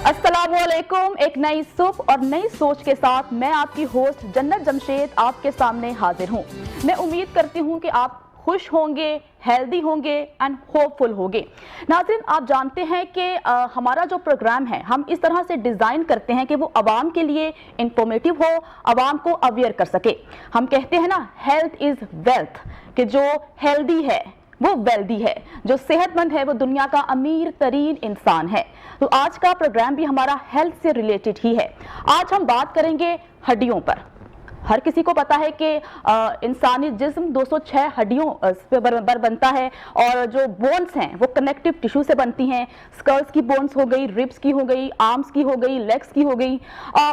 अस्सलामुअलैकुम। एक नई सुबह और नई सोच के साथ मैं आपकी होस्ट जन्नत जमशेद आपके सामने हाजिर हूं। मैं उम्मीद करती हूं कि आप खुश होंगे, हेल्दी होंगे एंड होपफुल होंगे। नाज़रीन, आप जानते हैं कि हमारा जो प्रोग्राम है हम इस तरह से डिज़ाइन करते हैं कि वो आवाम के लिए इंफॉर्मेटिव हो, आवाम को अवेयर कर सके। हम कहते हैं ना, हेल्थ इज़ वेल्थ, कि जो हेल्दी है वो वेल्दी है, जो सेहतमंद है वो दुनिया का अमीर तरीन इंसान है। तो आज का प्रोग्राम भी हमारा हेल्थ से रिलेटेड ही है। आज हम बात करेंगे हड्डियों पर। हर किसी को पता है कि इंसानी जिस्म 206 हड्डियों से बनता है और जो बोन्स हैं वो कनेक्टिव टिश्यू से बनती हैं। स्कल्स की बोन्स हो गई, रिब्स की हो गई, आर्म्स की हो गई, लेग्स की हो गई।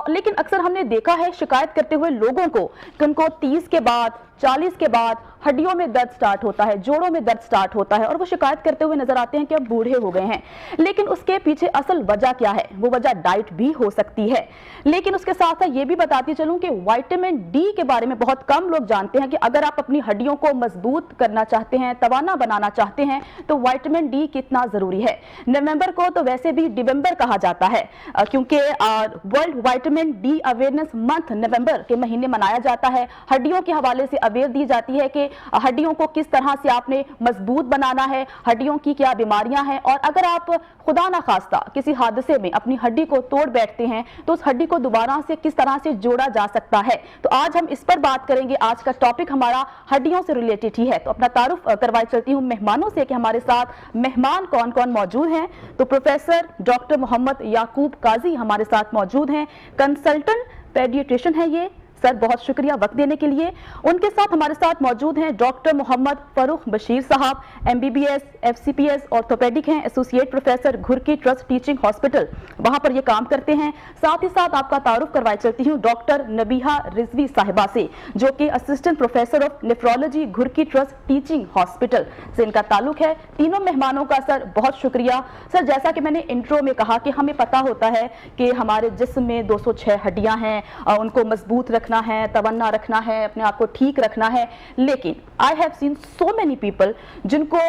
लेकिन अक्सर हमने देखा है शिकायत करते हुए लोगों को कि उनको 30 के बाद 40 के बाद हड्डियों में दर्द स्टार्ट होता है, जोड़ों में दर्द स्टार्ट होता है और वो शिकायत करते हुए नजर आते हैं कि अब बूढ़े हो गए हैं। लेकिन उसके पीछे असल वजह क्या है? वो वजह डाइट भी हो सकती है। लेकिन उसके साथ साथ ये भी बताती चलूं कि विटामिन डी के बारे में बहुत कम लोग जानते हैं कि अगर आप अपनी हड्डियों को मजबूत करना चाहते हैं, तवाना बनाना चाहते हैं, तो विटामिन डी कितना जरूरी है। नवंबर को तो वैसे भी डिवेम्बर कहा जाता है क्योंकि world vitamin D awareness month नवंबर के महीने मनाया जाता है। हड्डियों के हवाले से अवेयर दी जाती है कि हड्डियों को किस तरह से आपने मजबूत बनाना है, हड्डियों की क्या बीमारियां हैं, और अगर आप खुदा ना खास्ता किसी हादसे में अपनी हड्डी को तोड़ बैठते हैं तो उस हड्डी को दोबारा से किस तरह से जोड़ा जा सकता है। तो आज हम इस पर बात करेंगे। आज का टॉपिक हमारा हड्डियों से रिलेटेड ही है। तो अपना तारुफ करवाई चलती हूँ मेहमानों से कि हमारे साथ मेहमान कौन कौन मौजूद हैं। तो प्रोफेसर डॉक्टर मोहम्मद याकूब काजी हमारे साथ मौजूद हैं, कंसल्टेंट पेडियाट्रिशियन है ये। सर, बहुत शुक्रिया वक्त देने के लिए। उनके साथ हमारे साथ मौजूद हैं डॉक्टर मोहम्मद फरूख बशीर साहब, एमबीबीएस, एफसीपीएस ऑर्थोपेडिक हैं, associate professor Ghurki trust teaching hospital, वहां पर ये काम करते हैं। साथ ही साथ आपका तारुफ करवाई चलती हूँ डॉक्टर नबीहा रिजवी साहिबा से, जो कि assistant professor of nephrology Ghurki trust teaching hospital से इनका ताल्लुक है। तीनों मेहमानों का सर बहुत शुक्रिया। सर, जैसा कि मैंने इंट्रो में कहा कि हमें पता होता है कि हमारे जिस्म में 206 हड्डियां हैं, उनको मजबूत रखना है, तवन्ना रखना है, अपने आप को ठीक रखना है। लेकिन I have seen so many people जिनको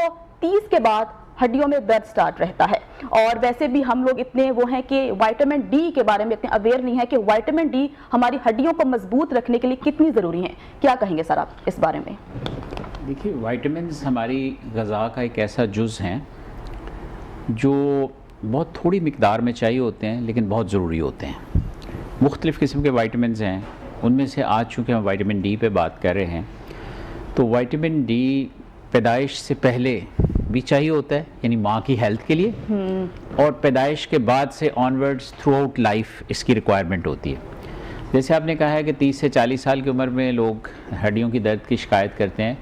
30 के बाद हड्डियों में दर्द स्टार्ट रहता है। और वैसे भी हम लोग इतने वो हैं कि विटामिन डी के बारे में इतने अवेयर नहीं है कि विटामिन डी हमारी हड्डियों को मजबूत रखने के लिए कितनी ज़रूरी है। क्या कहेंगे सर आप इस बारे में? देखिए, विटामिन्स हमारी ग़िज़ा का एक ऐसा जुज़ हैं जो बहुत थोड़ी मिकदार में चाहिए होते हैं लेकिन बहुत ज़रूरी होते हैं। मुख्तलिफ़ किस्म के विटामिन्स हैं, उनमें से आज चूँकि हम विटामिन डी पे बात कर रहे हैं तो विटामिन डी पैदाइश से पहले भी चाहिए होता है, यानी माँ की हेल्थ के लिए, और पैदाइश के बाद से ऑनवर्ड्स थ्रू आउट लाइफ इसकी रिक्वायरमेंट होती है। जैसे आपने कहा है कि 30 से 40 साल की उम्र में लोग हड्डियों की दर्द की शिकायत करते हैं।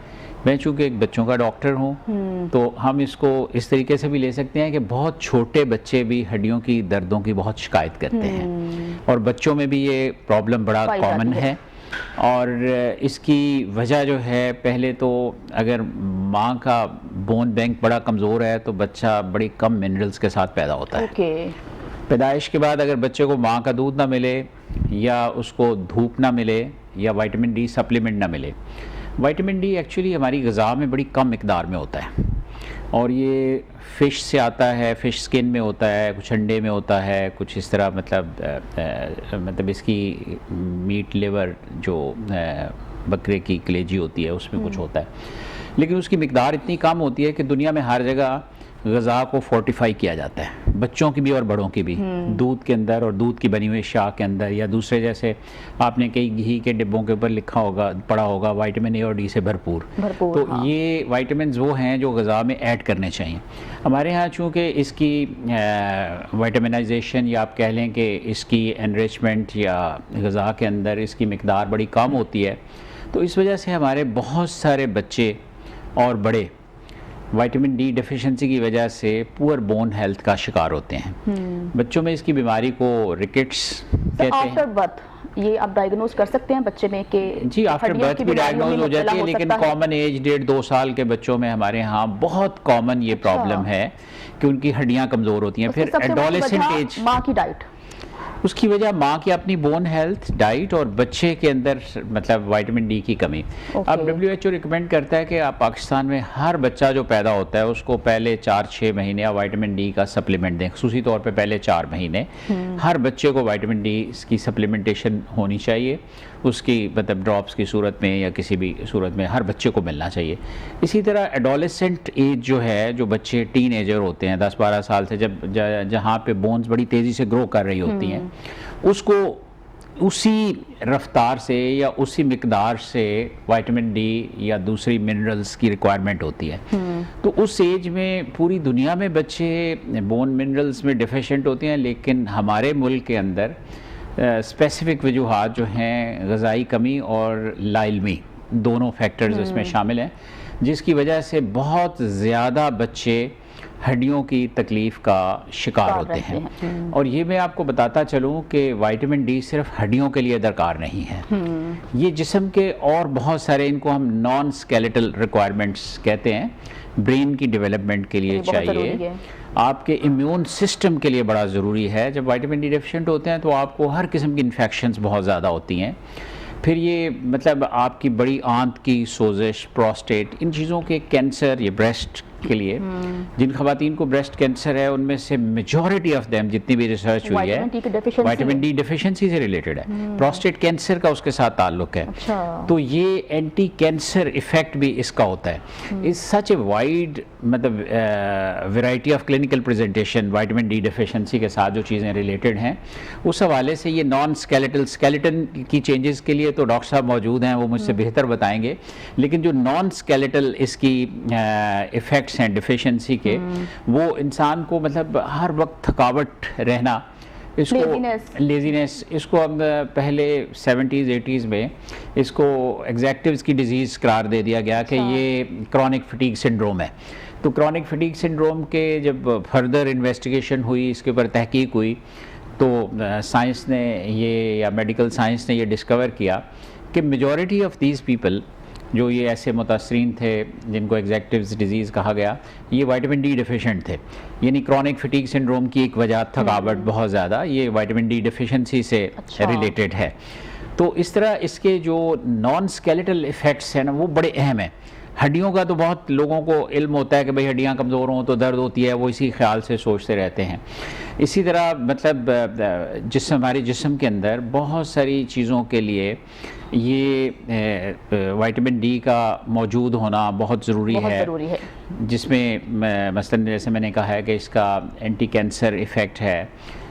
मैं चूँकि एक बच्चों का डॉक्टर हूँ तो हम इसको इस तरीके से भी ले सकते हैं कि बहुत छोटे बच्चे भी हड्डियों की दर्दों की बहुत शिकायत करते हैं और बच्चों में भी ये प्रॉब्लम बड़ा कॉमन है। और इसकी वजह जो है, पहले तो अगर माँ का बोन बैंक बड़ा कमज़ोर है तो बच्चा बड़ी कम मिनरल्स के साथ पैदा होता है। पैदाइश के बाद अगर बच्चे को माँ का दूध ना मिले या उसको धूप ना मिले या विटामिन डी सप्लीमेंट ना मिले, विटामिन डी एक्चुअली हमारी ग़िज़ा में बड़ी कम मिकदार में होता है और ये फ़िश से आता है, फ़िश स्किन में होता है, कुछ अंडे में होता है, कुछ इस तरह मतलब इसकी मीट लिवर जो बकरे की कलेजी होती है उसमें कुछ होता है, लेकिन उसकी मिकदार इतनी कम होती है कि दुनिया में हर जगह ग़िज़ा को फोर्टिफाई किया जाता है, बच्चों की भी और बड़ों की भी, दूध के अंदर और दूध की बनी हुई शाह के अंदर, या दूसरे जैसे आपने कई घी के डिब्बों के ऊपर लिखा होगा, पढ़ा होगा विटामिन ए और डी से भरपूर। तो हाँ, ये विटामिन्स वो हैं जो ग़िज़ा में ऐड करने चाहिए। हमारे यहाँ चूँकि इसकी विटामिनाइजेशन या आप कह लें कि इसकी एनरिचमेंट या ग़िज़ा के अंदर इसकी मिकदार बड़ी कम होती है, तो इस वजह से हमारे बहुत सारे बच्चे और बड़े विटामिन डी डेफिशिएंसी की वजह से पुअर बोन हेल्थ का शिकार होते हैं। बच्चों में इसकी बीमारी को रिकेट्स कहते हैं। आफ्टर बर्थ ये आप डायग्नोज कर सकते हैं बच्चे में कि जी, आफ्टर बर्थ भी डायग्नोज हो जाती है, लेकिन कॉमन एज 1.5-2 साल के बच्चों में हमारे यहाँ बहुत कॉमन ये प्रॉब्लम है कि उनकी हड्डियाँ कमज़ोर होती हैं। फिर एडोलेसेंट एज, माँ की डाइट उसकी वजह माँ की अपनी बोन हेल्थ, डाइट और बच्चे के अंदर मतलब विटामिन डी की कमी। अब WHO रिकमेंड करता है कि आप पाकिस्तान में हर बच्चा जो पैदा होता है उसको पहले 4-6 महीने या विटामिन डी का सप्लीमेंट दें, खुसूसी तौर पे पहले 4 महीने हर बच्चे को विटामिन डी की सप्लीमेंटेशन होनी चाहिए, उसकी मतलब ड्रॉप्स की सूरत में या किसी भी सूरत में हर बच्चे को मिलना चाहिए। इसी तरह एडोलेसेंट एज जो है, जो बच्चे टीनेजर होते हैं 10-12 साल से, जब जहाँ पे बोन्स बड़ी तेज़ी से ग्रो कर रही होती हैं, उसको उसी रफ्तार से या उसी मिकदार से विटामिन डी या दूसरी मिनरल्स की रिक्वायरमेंट होती है। तो उस एज में पूरी दुनिया में बच्चे बोन मिनरल्स में डिफिशेंट होते हैं, लेकिन हमारे मुल्क के अंदर स्पेसिफिक वजूहात जो हैं, ग़िज़ाई कमी और लाइलमी दोनों फैक्टर्स इसमें शामिल हैं, जिसकी वजह से बहुत ज़्यादा बच्चे हड्डियों की तकलीफ़ का शिकार होते हैं। और ये मैं आपको बताता चलूँ कि विटामिन डी सिर्फ हड्डियों के लिए दरकार नहीं है, ये जिस्म के और बहुत सारे, इनको हम नॉन स्केलेटल रिक्वायरमेंट्स कहते हैं, ब्रेन की डेवलपमेंट के लिए चाहिए, आपके इम्यून सिस्टम के लिए बड़ा ज़रूरी है। जब विटामिन डी डेफिशिएंट होते हैं तो आपको हर किस्म की इन्फेक्शंस बहुत ज़्यादा होती हैं, फिर ये मतलब आपकी बड़ी आंत की सोजिश, प्रोस्टेट, इन चीज़ों के कैंसर, ये ब्रेस्ट के लिए जिन खवातीन को ब्रेस्ट कैंसर है उनमें से मेजॉरिटी ऑफ देम, जितनी भी रिसर्च हुई है, विटामिन डी डिफिशिएंसी से रिलेटेड है। प्रोस्टेट कैंसर का उसके साथ ताल्लुक है। तो ये एंटी कैंसर इफेक्ट भी इसका होता है। इस सच ए वाइड मतलब variety of clinical presentation vitamin D deficiency के साथ जो चीज़ें रिलेटेड हैं, उस हवाले से ये नॉन स्केलेटन की चेंजेस के लिए तो डॉक्टर साहब मौजूद हैं, वो मुझसे बेहतर बताएंगे, लेकिन जो नॉन स्केलेटल इसकी इफेक्ट्स हैं डिफिशिएंसी के, वो इंसान को मतलब हर वक्त थकावट रहना, इसको लेजीनेस, इसको हम पहले 70s 80s में इसको एग्जेक्टिव्स की डिजीज़ करार दे दिया गया कि ये क्रॉनिक फटीग सिंड्रोम है। तो क्रॉनिक फटीग सिंड्रोम के जब फर्दर इन्वेस्टिगेशन हुई, इसके ऊपर तहकीक हुई, तो साइंस ने ये या मेडिकल साइंस ने ये डिस्कवर किया कि मेजॉरिटी ऑफ दीज पीपल जो ये ऐसे मुतासरीन थे जिनको एग्जेक्टिव्स डिजीज़ कहा गया, ये विटामिन डी डिफिशिएंट थे। यानी क्रॉनिक फटीग सिंड्रोम की एक वजह थकावट बहुत ज़्यादा, ये विटामिन डी डिफिशिएंसी से रिलेटेड है। तो इस तरह इसके जो नॉन स्केलेटल इफ़ेक्ट्स हैं ना, वो बड़े अहम हैं। हड्डियों का तो बहुत लोगों को इल्म होता है कि भाई हड्डियाँ कमज़ोर हों तो दर्द होती है, वो इसी ख्याल से सोचते रहते हैं। इसी तरह मतलब हमारे जिस्म के अंदर बहुत सारी चीज़ों के लिए ये विटामिन डी का मौजूद होना बहुत ज़रूरी है, जिसमें मसलन जैसे मैंने कहा है कि इसका एंटी कैंसर इफ़ेक्ट है।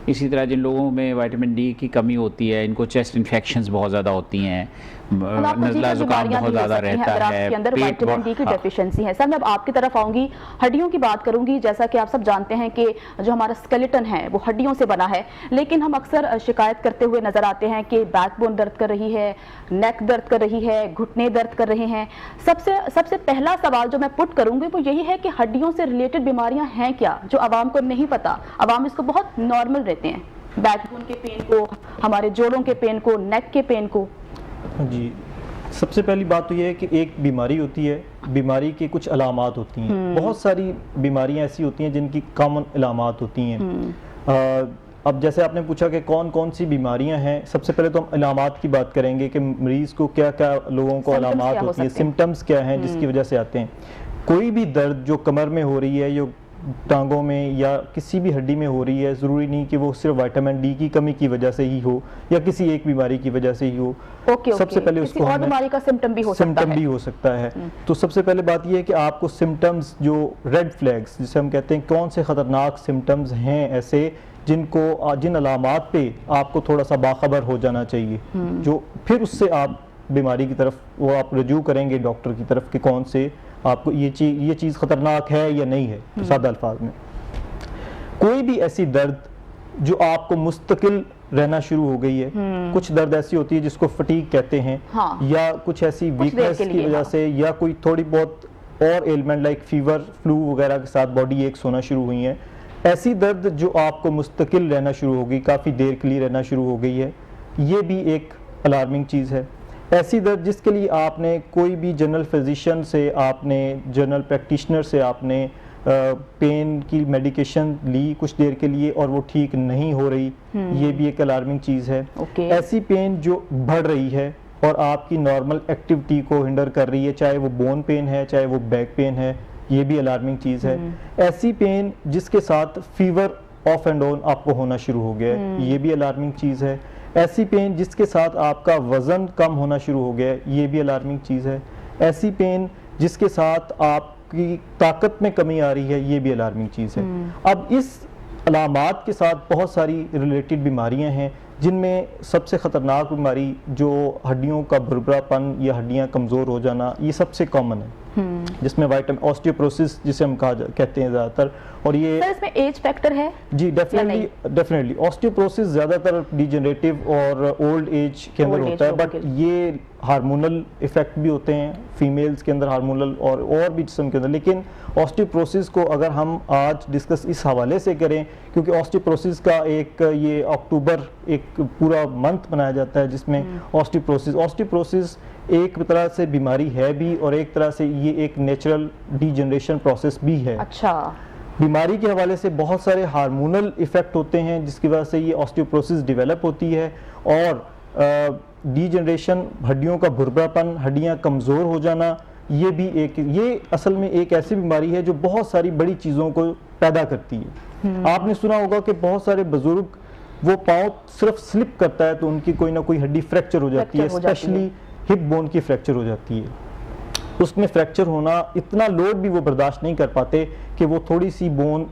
इसी तरह जिन लोगों में विटामिन डी की कमी होती है, इनको चेस्ट इन्फेक्शंस बहुत ज़्यादा होती हैं, नज़ला ज़ुकाम बहुत ज़्यादा रहता है, आपके अंदर विटामिन डी की डेफिशिएंसी है। सर मैं अब आपकी तरफ आऊँगी, हड्डियों की बात करूँगी। जैसा कि आप सब जानते हैं कि जो हमारा स्केलेटन है वो हड्डियों से बना है, लेकिन हम अक्सर शिकायत करते हुए नजर आते हैं कि बैकबोन दर्द कर रही है, नेक दर्द कर रही है, घुटने दर्द कर रहे हैं। सबसे पहला सवाल जो मैं पुट करूँगी वो यही है कि हड्डियों से रिलेटेड बीमारियाँ हैं क्या, जो आवाम को नहीं पता। आवाम इसको बहुत नॉर्मल रहते हैं, बैकबोन के पेन को, हमारे जोड़ों के पेन को, नेक के पेन को। जी, सबसे पहली बात तो ये है कि एक बीमारी होती है, बीमारी के कुछ अलामात होती हैं। बहुत सारी बीमारियां ऐसी होती हैं जिनकी कॉमन अलामात होती हैं। अब जैसे आपने पूछा कि कौन कौन सी बीमारियां हैं, सबसे पहले तो हम अलामात की बात करेंगे कि मरीज़ को क्या क्या लोगों को अलामात होती है, सिम्टम्स क्या हैं जिसकी वजह से आते हैं। कोई भी दर्द जो कमर में हो रही है, जो टांगों में या किसी भी हड्डी में हो रही है, ज़रूरी नहीं कि वो सिर्फ विटामिन डी की कमी की वजह से ही हो या किसी एक बीमारी की वजह से ही हो। सबसे पहले उसको और बीमारी का सिम्टम भी हो सकता है। तो सबसे पहले बात यह है कि आपको सिम्टम्स, जो रेड फ्लैग्स जिसे हम कहते हैं, कौन से ख़तरनाक सिम्टम्स हैं ऐसे जिन अलामात पे आपको थोड़ा सा बाखबर हो जाना चाहिए, जो फिर उससे आप बीमारी की तरफ वो आप रजू करेंगे डॉक्टर की तरफ कि कौन से आपको ये चीज़ ख़तरनाक है या नहीं है। तो सादा अल्फाज में कोई भी ऐसी दर्द जो आपको मुस्तकिल रहना शुरू हो गई है, कुछ दर्द ऐसी होती है जिसको फटीग कहते हैं, या कुछ ऐसी वीकनेस की वजह से, या कोई थोड़ी बहुत और एलिमेंट लाइक फीवर, फ्लू वगैरह के साथ बॉडी एक्स होना शुरू हुई हैं, ऐसी दर्द जो आपको मुस्तकिल रहना शुरू हो गई, काफ़ी देर के लिए रहना शुरू हो गई है, ये भी एक अलार्मिंग चीज़ है। ऐसी दर्द जिसके लिए आपने कोई भी जनरल फिजिशियन से, आपने जनरल प्रैक्टिशनर से आपने पेन की मेडिकेशन ली कुछ देर के लिए और वो ठीक नहीं हो रही, ये भी एक अलार्मिंग चीज़ है। ऐसी पेन जो बढ़ रही है और आपकी नॉर्मल एक्टिविटी को हिंडर कर रही है, चाहे वो बोन पेन है चाहे वो बैक पेन है, ये भी अलार्मिंग चीज़ है। ऐसी पेन जिसके साथ फीवर ऑफ एंड ऑन आपको होना शुरू हो गया है, ये भी अलार्मिंग चीज़ है। ऐसी पेन जिसके साथ आपका वज़न कम होना शुरू हो गया है, ये भी अलार्मिंग चीज़ है। ऐसी पेन जिसके साथ आपकी ताकत में कमी आ रही है, ये भी अलार्मिंग चीज़ है। अब इस अलामात के साथ बहुत सारी रिलेटेड बीमारियां हैं, जिनमें सबसे ख़तरनाक बीमारी जो हड्डियों का भुरभुरापन या हड्डियां कमज़ोर हो जाना, ये सबसे कॉमन है, जिसमें वाइटामिन ऑस्टियोपोरोसिस जिसे हम कहते हैं ज़्यादातर। और ये सर इसमें एज फैक्टर है जी डेफिनेटली ऑस्टियोपोरोसिस ज़्यादातर डिजेनरेटिव और ओल्ड एज के अंदर होता है, बट ये हार्मोनल इफेक्ट भी होते हैं फीमेल्स के अंदर, हार्मोनल और भी जिस्म के अंदर। लेकिन ऑस्टियोपोरोसिस को अगर हम आज डिस्कस इस हवाले से करें, क्योंकि ऑस्टियोपोरोसिस का एक ये अक्टूबर एक पूरा मंथ मनाया जाता है जिसमें ऑस्टियोपोरोसिस एक तरह से बीमारी है भी और एक तरह से ये एक नेचुरल डीजनरेशन प्रोसेस भी है। अच्छा, बीमारी के हवाले से बहुत सारे हार्मोनल इफेक्ट होते हैं जिसकी वजह से ये ऑस्टियोपोरोसिस डेवलप होती है, और डीजनरेशन, हड्डियों का भुरभुरापन, हड्डियां कमज़ोर हो जाना, ये असल में एक ऐसी बीमारी है जो बहुत सारी बड़ी चीज़ों को पैदा करती है। आपने सुना होगा कि बहुत सारे बुजुर्ग वो पाँव सिर्फ स्लिप करता है तो उनकी कोई ना कोई हड्डी फ्रैक्चर हो जाती है, स्पेशली हिप बोन की फ्रैक्चर हो जाती है। उसमें फ्रैक्चर होना, इतना लोड भी वो बर्दाश्त नहीं कर पाते कि वो थोड़ी सी बोन,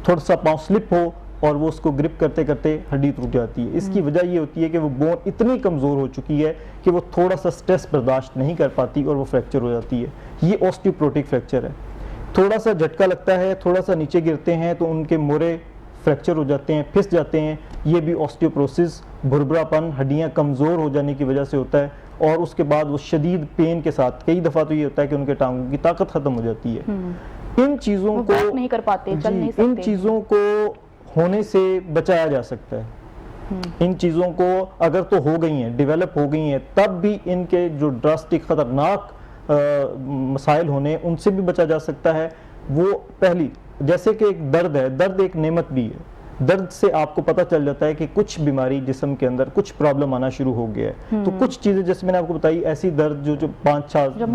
थोड़ा सा पाँव स्लिप हो और वो उसको ग्रिप करते करते हड्डी टूट जाती है। इसकी वजह ये होती है कि वो बोन इतनी कमज़ोर हो चुकी है कि वो थोड़ा सा स्ट्रेस बर्दाश्त नहीं कर पाती और वो फ्रैक्चर हो जाती है। ये ऑस्टियोपोरोटिक फ्रैक्चर है। थोड़ा सा झटका लगता है, थोड़ा सा नीचे गिरते हैं तो उनके मोरे फ्रैक्चर हो जाते हैं, फिस जाते हैं। ये भी ऑस्टियोपोरोसिस, भुरभुरापन, हड्डियाँ कमज़ोर हो जाने की वजह से होता है। और उसके बाद वो शदीद पेन के साथ, कई दफ़ा तो ये होता है कि उनके टांगों की ताकत ख़त्म हो जाती है। इन चीज़ों को नहीं कर पाते, चल नहीं सकते। इन चीज़ों को होने से बचाया जा सकता है। इन चीज़ों को अगर तो हो गई हैं, डेवलप हो गई हैं, तब भी इनके जो ड्रास्टिक ख़तरनाक मसाइल होने, उनसे भी बचा जा सकता है। वो पहली, जैसे कि एक दर्द है, दर्द एक नेमत भी है। दर्द से आपको पता चल जाता है कि कुछ बीमारी जिस्म के अंदर, कुछ प्रॉब्लम आना शुरू हो गया है। तो कुछ चीज़ें जैसे मैंने आपको बताई, ऐसी दर्द जो 5-6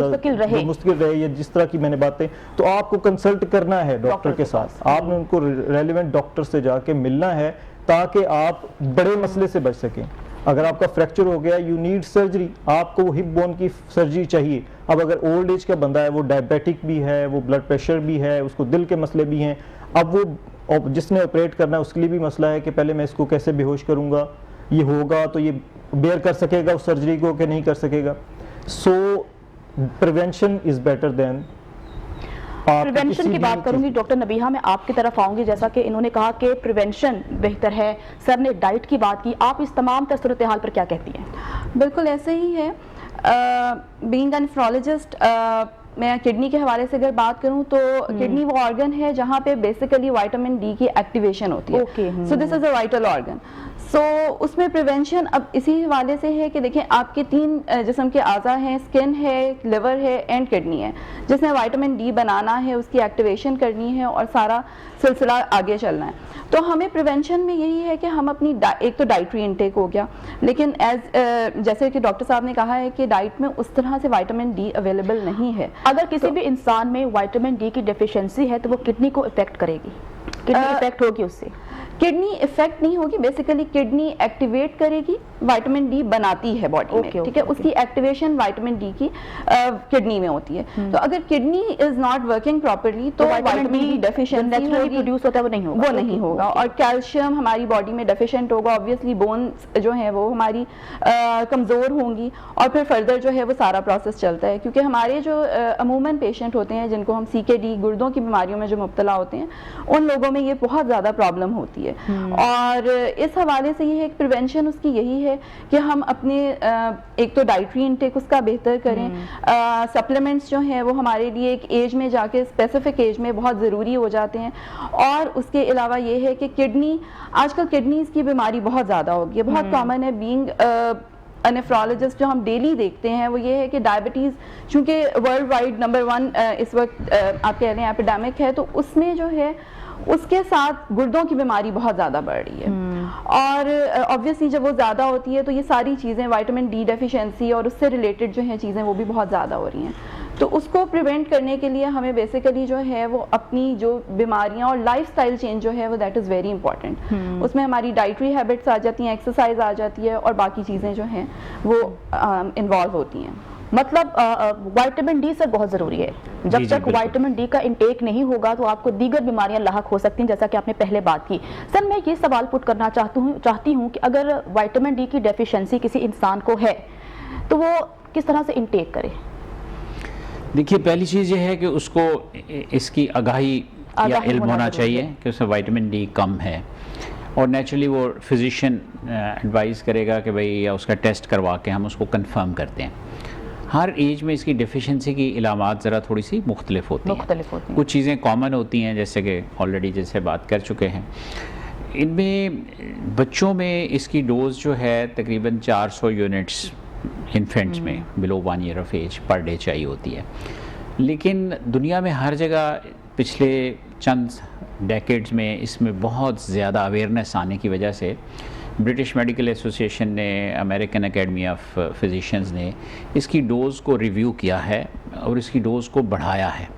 मुश्किल रहे या जिस तरह की मैंने बातें, तो आपको कंसल्ट करना है डॉक्टर के साथ। आपने उनको रेलिवेंट डॉक्टर से जाके मिलना है ताकि आप बड़े मसले से बच सकें। अगर आपका फ्रैक्चर हो गया, यू नीड सर्जरी, आपको वो हिप बोन की सर्जरी चाहिए। अब अगर ओल्ड एज का बंदा है, वो डायबिटिक भी है, वो ब्लड प्रेशर भी है, उसको दिल के मसले भी हैं, अब वो जिसने ऑपरेट करना है उसके लिए भी मसला है कि पहले मैं इसको कैसे बेहोश करूंगा, ये होगा तो ये बेयर कर सकेगा उस सर्जरी को कि नहीं कर सकेगा। सो prevention is better than. Prevention की बात करूंगी डॉक्टर नबीहा, मैं आपकी तरफ आऊंगी। जैसा कि इन्होंने कहा कि प्रिवेंशन बेहतर है, सर ने डाइट की बात की, आप इस तमाम सूरत हाल पर क्या कहती हैं? बिल्कुल ऐसे ही है। बीइंग एन नेफ्रोलॉजिस्ट, मैं किडनी के हवाले से अगर बात करूं तो किडनी वो ऑर्गन है जहां पे बेसिकली विटामिन डी की एक्टिवेशन होती है। So this is a vital organ. So उसमें प्रिवेंशन अब इसी हवाले से है कि देखें, आपके 3 जिस्म के आज़ा हैं, स्किन है, लिवर है एंड किडनी है, जिसमें विटामिन डी बनाना है, उसकी एक्टिवेशन करनी है और सारा सिलसिला आगे चलना है। तो हमें प्रिवेंशन में यही है कि हम अपनी एक तो डाइटरी इनटेक हो गया, लेकिन जैसे कि डॉक्टर साहब ने कहा है कि डाइट में उस तरह से विटामिन डी अवेलेबल नहीं है। अगर किसी भी इंसान में विटामिन डी की डेफिशिएंसी है तो वो किडनी को इफेक्ट करेगी, किडनी इफेक्ट होगी उससे? किडनी इफेक्ट नहीं होगी, बेसिकली किडनी एक्टिवेट करेगी, विटामिन डी बनाती है बॉडी में, ठीक है। उसकी एक्टिवेशन विटामिन डी की किडनी में होती है। तो अगर kidney is not working properly तो vitamin D deficiency naturally produce होता है वो नहीं होगा, और कैल्शियम हमारी बॉडी में डेफिशिएंट होगा। ऑब्वियसली बोन्स जो है वो हमारी कमज़ोर होंगी और फिर फर्दर जो है वो सारा प्रोसेस चलता है। क्योंकि हमारे जो अमूमन पेशेंट होते हैं जिनको हम CKD गुर्दों की बीमारियों में जो मुब्तला होते हैं, उन लोगों में ये बहुत ज़्यादा प्रॉब्लम होती है। और इस हवाले से ये है कि प्रिवेंशन उसकी यही है कि हम अपने एक तो डाइटरी इनटेक उसका बेहतर करें। सप्लीमेंट्स जो हैं वो हमारे लिए एक एज में जाके, स्पेसिफिक एज में बहुत ज़रूरी हो जाते हैं। और उसके अलावा ये है कि किडनी, आजकल किडनीज़ की बीमारी बहुत ज़्यादा हो गई है, बहुत कॉमन है। बीइंग नेफ्रोलॉजिस्ट जो हम डेली देखते हैं वो ये है कि डायबिटीज़ चूँकि वर्ल्ड वाइड नंबर 1 इस वक्त आप कह रहे हैं एपिडेमिक है, तो उसमें जो है उसके साथ गुर्दों की बीमारी बहुत ज़्यादा बढ़ रही है। और ऑब्वियसली जब वो ज़्यादा होती है तो ये सारी चीज़ें विटामिन डी डेफिशिएंसी और उससे रिलेटेड जो हैं चीज़ें वो भी बहुत ज़्यादा हो रही हैं। तो उसको प्रिवेंट करने के लिए हमें बेसिकली जो है वो अपनी जो बीमारियां और लाइफस्टाइल चेंज जो है वो दैट इज़ वेरी इंपॉर्टेंट। उसमें हमारी डाइटरी हैबिट्स आ जाती हैं, एक्सरसाइज आ जाती है और बाकी चीज़ें जो हैं वो इन्वॉल्व होती हैं। मतलब विटामिन डी सर बहुत ज़रूरी है। जब जी, तक बिल्कुल। विटामिन डी का इंटेक नहीं होगा तो आपको दीगर बीमारियां लाहक हो सकती हैं, जैसा कि आपने पहले बात की। सर मैं ये सवाल पुट करना चाहती हूँ कि अगर विटामिन डी की डेफिशिएंसी किसी इंसान को है तो वो किस तरह से इंटेक करे? देखिए, पहली चीज़ ये है कि उसको इसकी आगाही या आगाही इल्म होना होना ज़रूरी चाहिए है। कि उसमें विटामिन डी कम है, और नेचुरली वो फिजिशियन एडवाइस करेगा कि भाई या उसका टेस्ट करवा के हम उसको कंफर्म करते हैं। हर एज में इसकी डेफिशिएंसी की इलामात ज़रा थोड़ी सी मुख्तलिफ होती हैं। कुछ चीज़ें कॉमन होती हैं, जैसे कि ऑलरेडी जैसे बात कर चुके हैं। इनमें बच्चों में इसकी डोज जो है तकरीबन 400 यूनिट्स इन्फेंट्स में below 1 year of age per day चाहिए होती है। लेकिन दुनिया में हर जगह पिछले चंद डेकेड्स में इसमें बहुत ज़्यादा अवेयरनेस आने की वजह से ब्रिटिश मेडिकल एसोसिएशन ने, अमेरिकन एकेडमी ऑफ फिजिशियंस ने इसकी डोज़ को रिव्यू किया है और इसकी डोज़ को बढ़ाया है।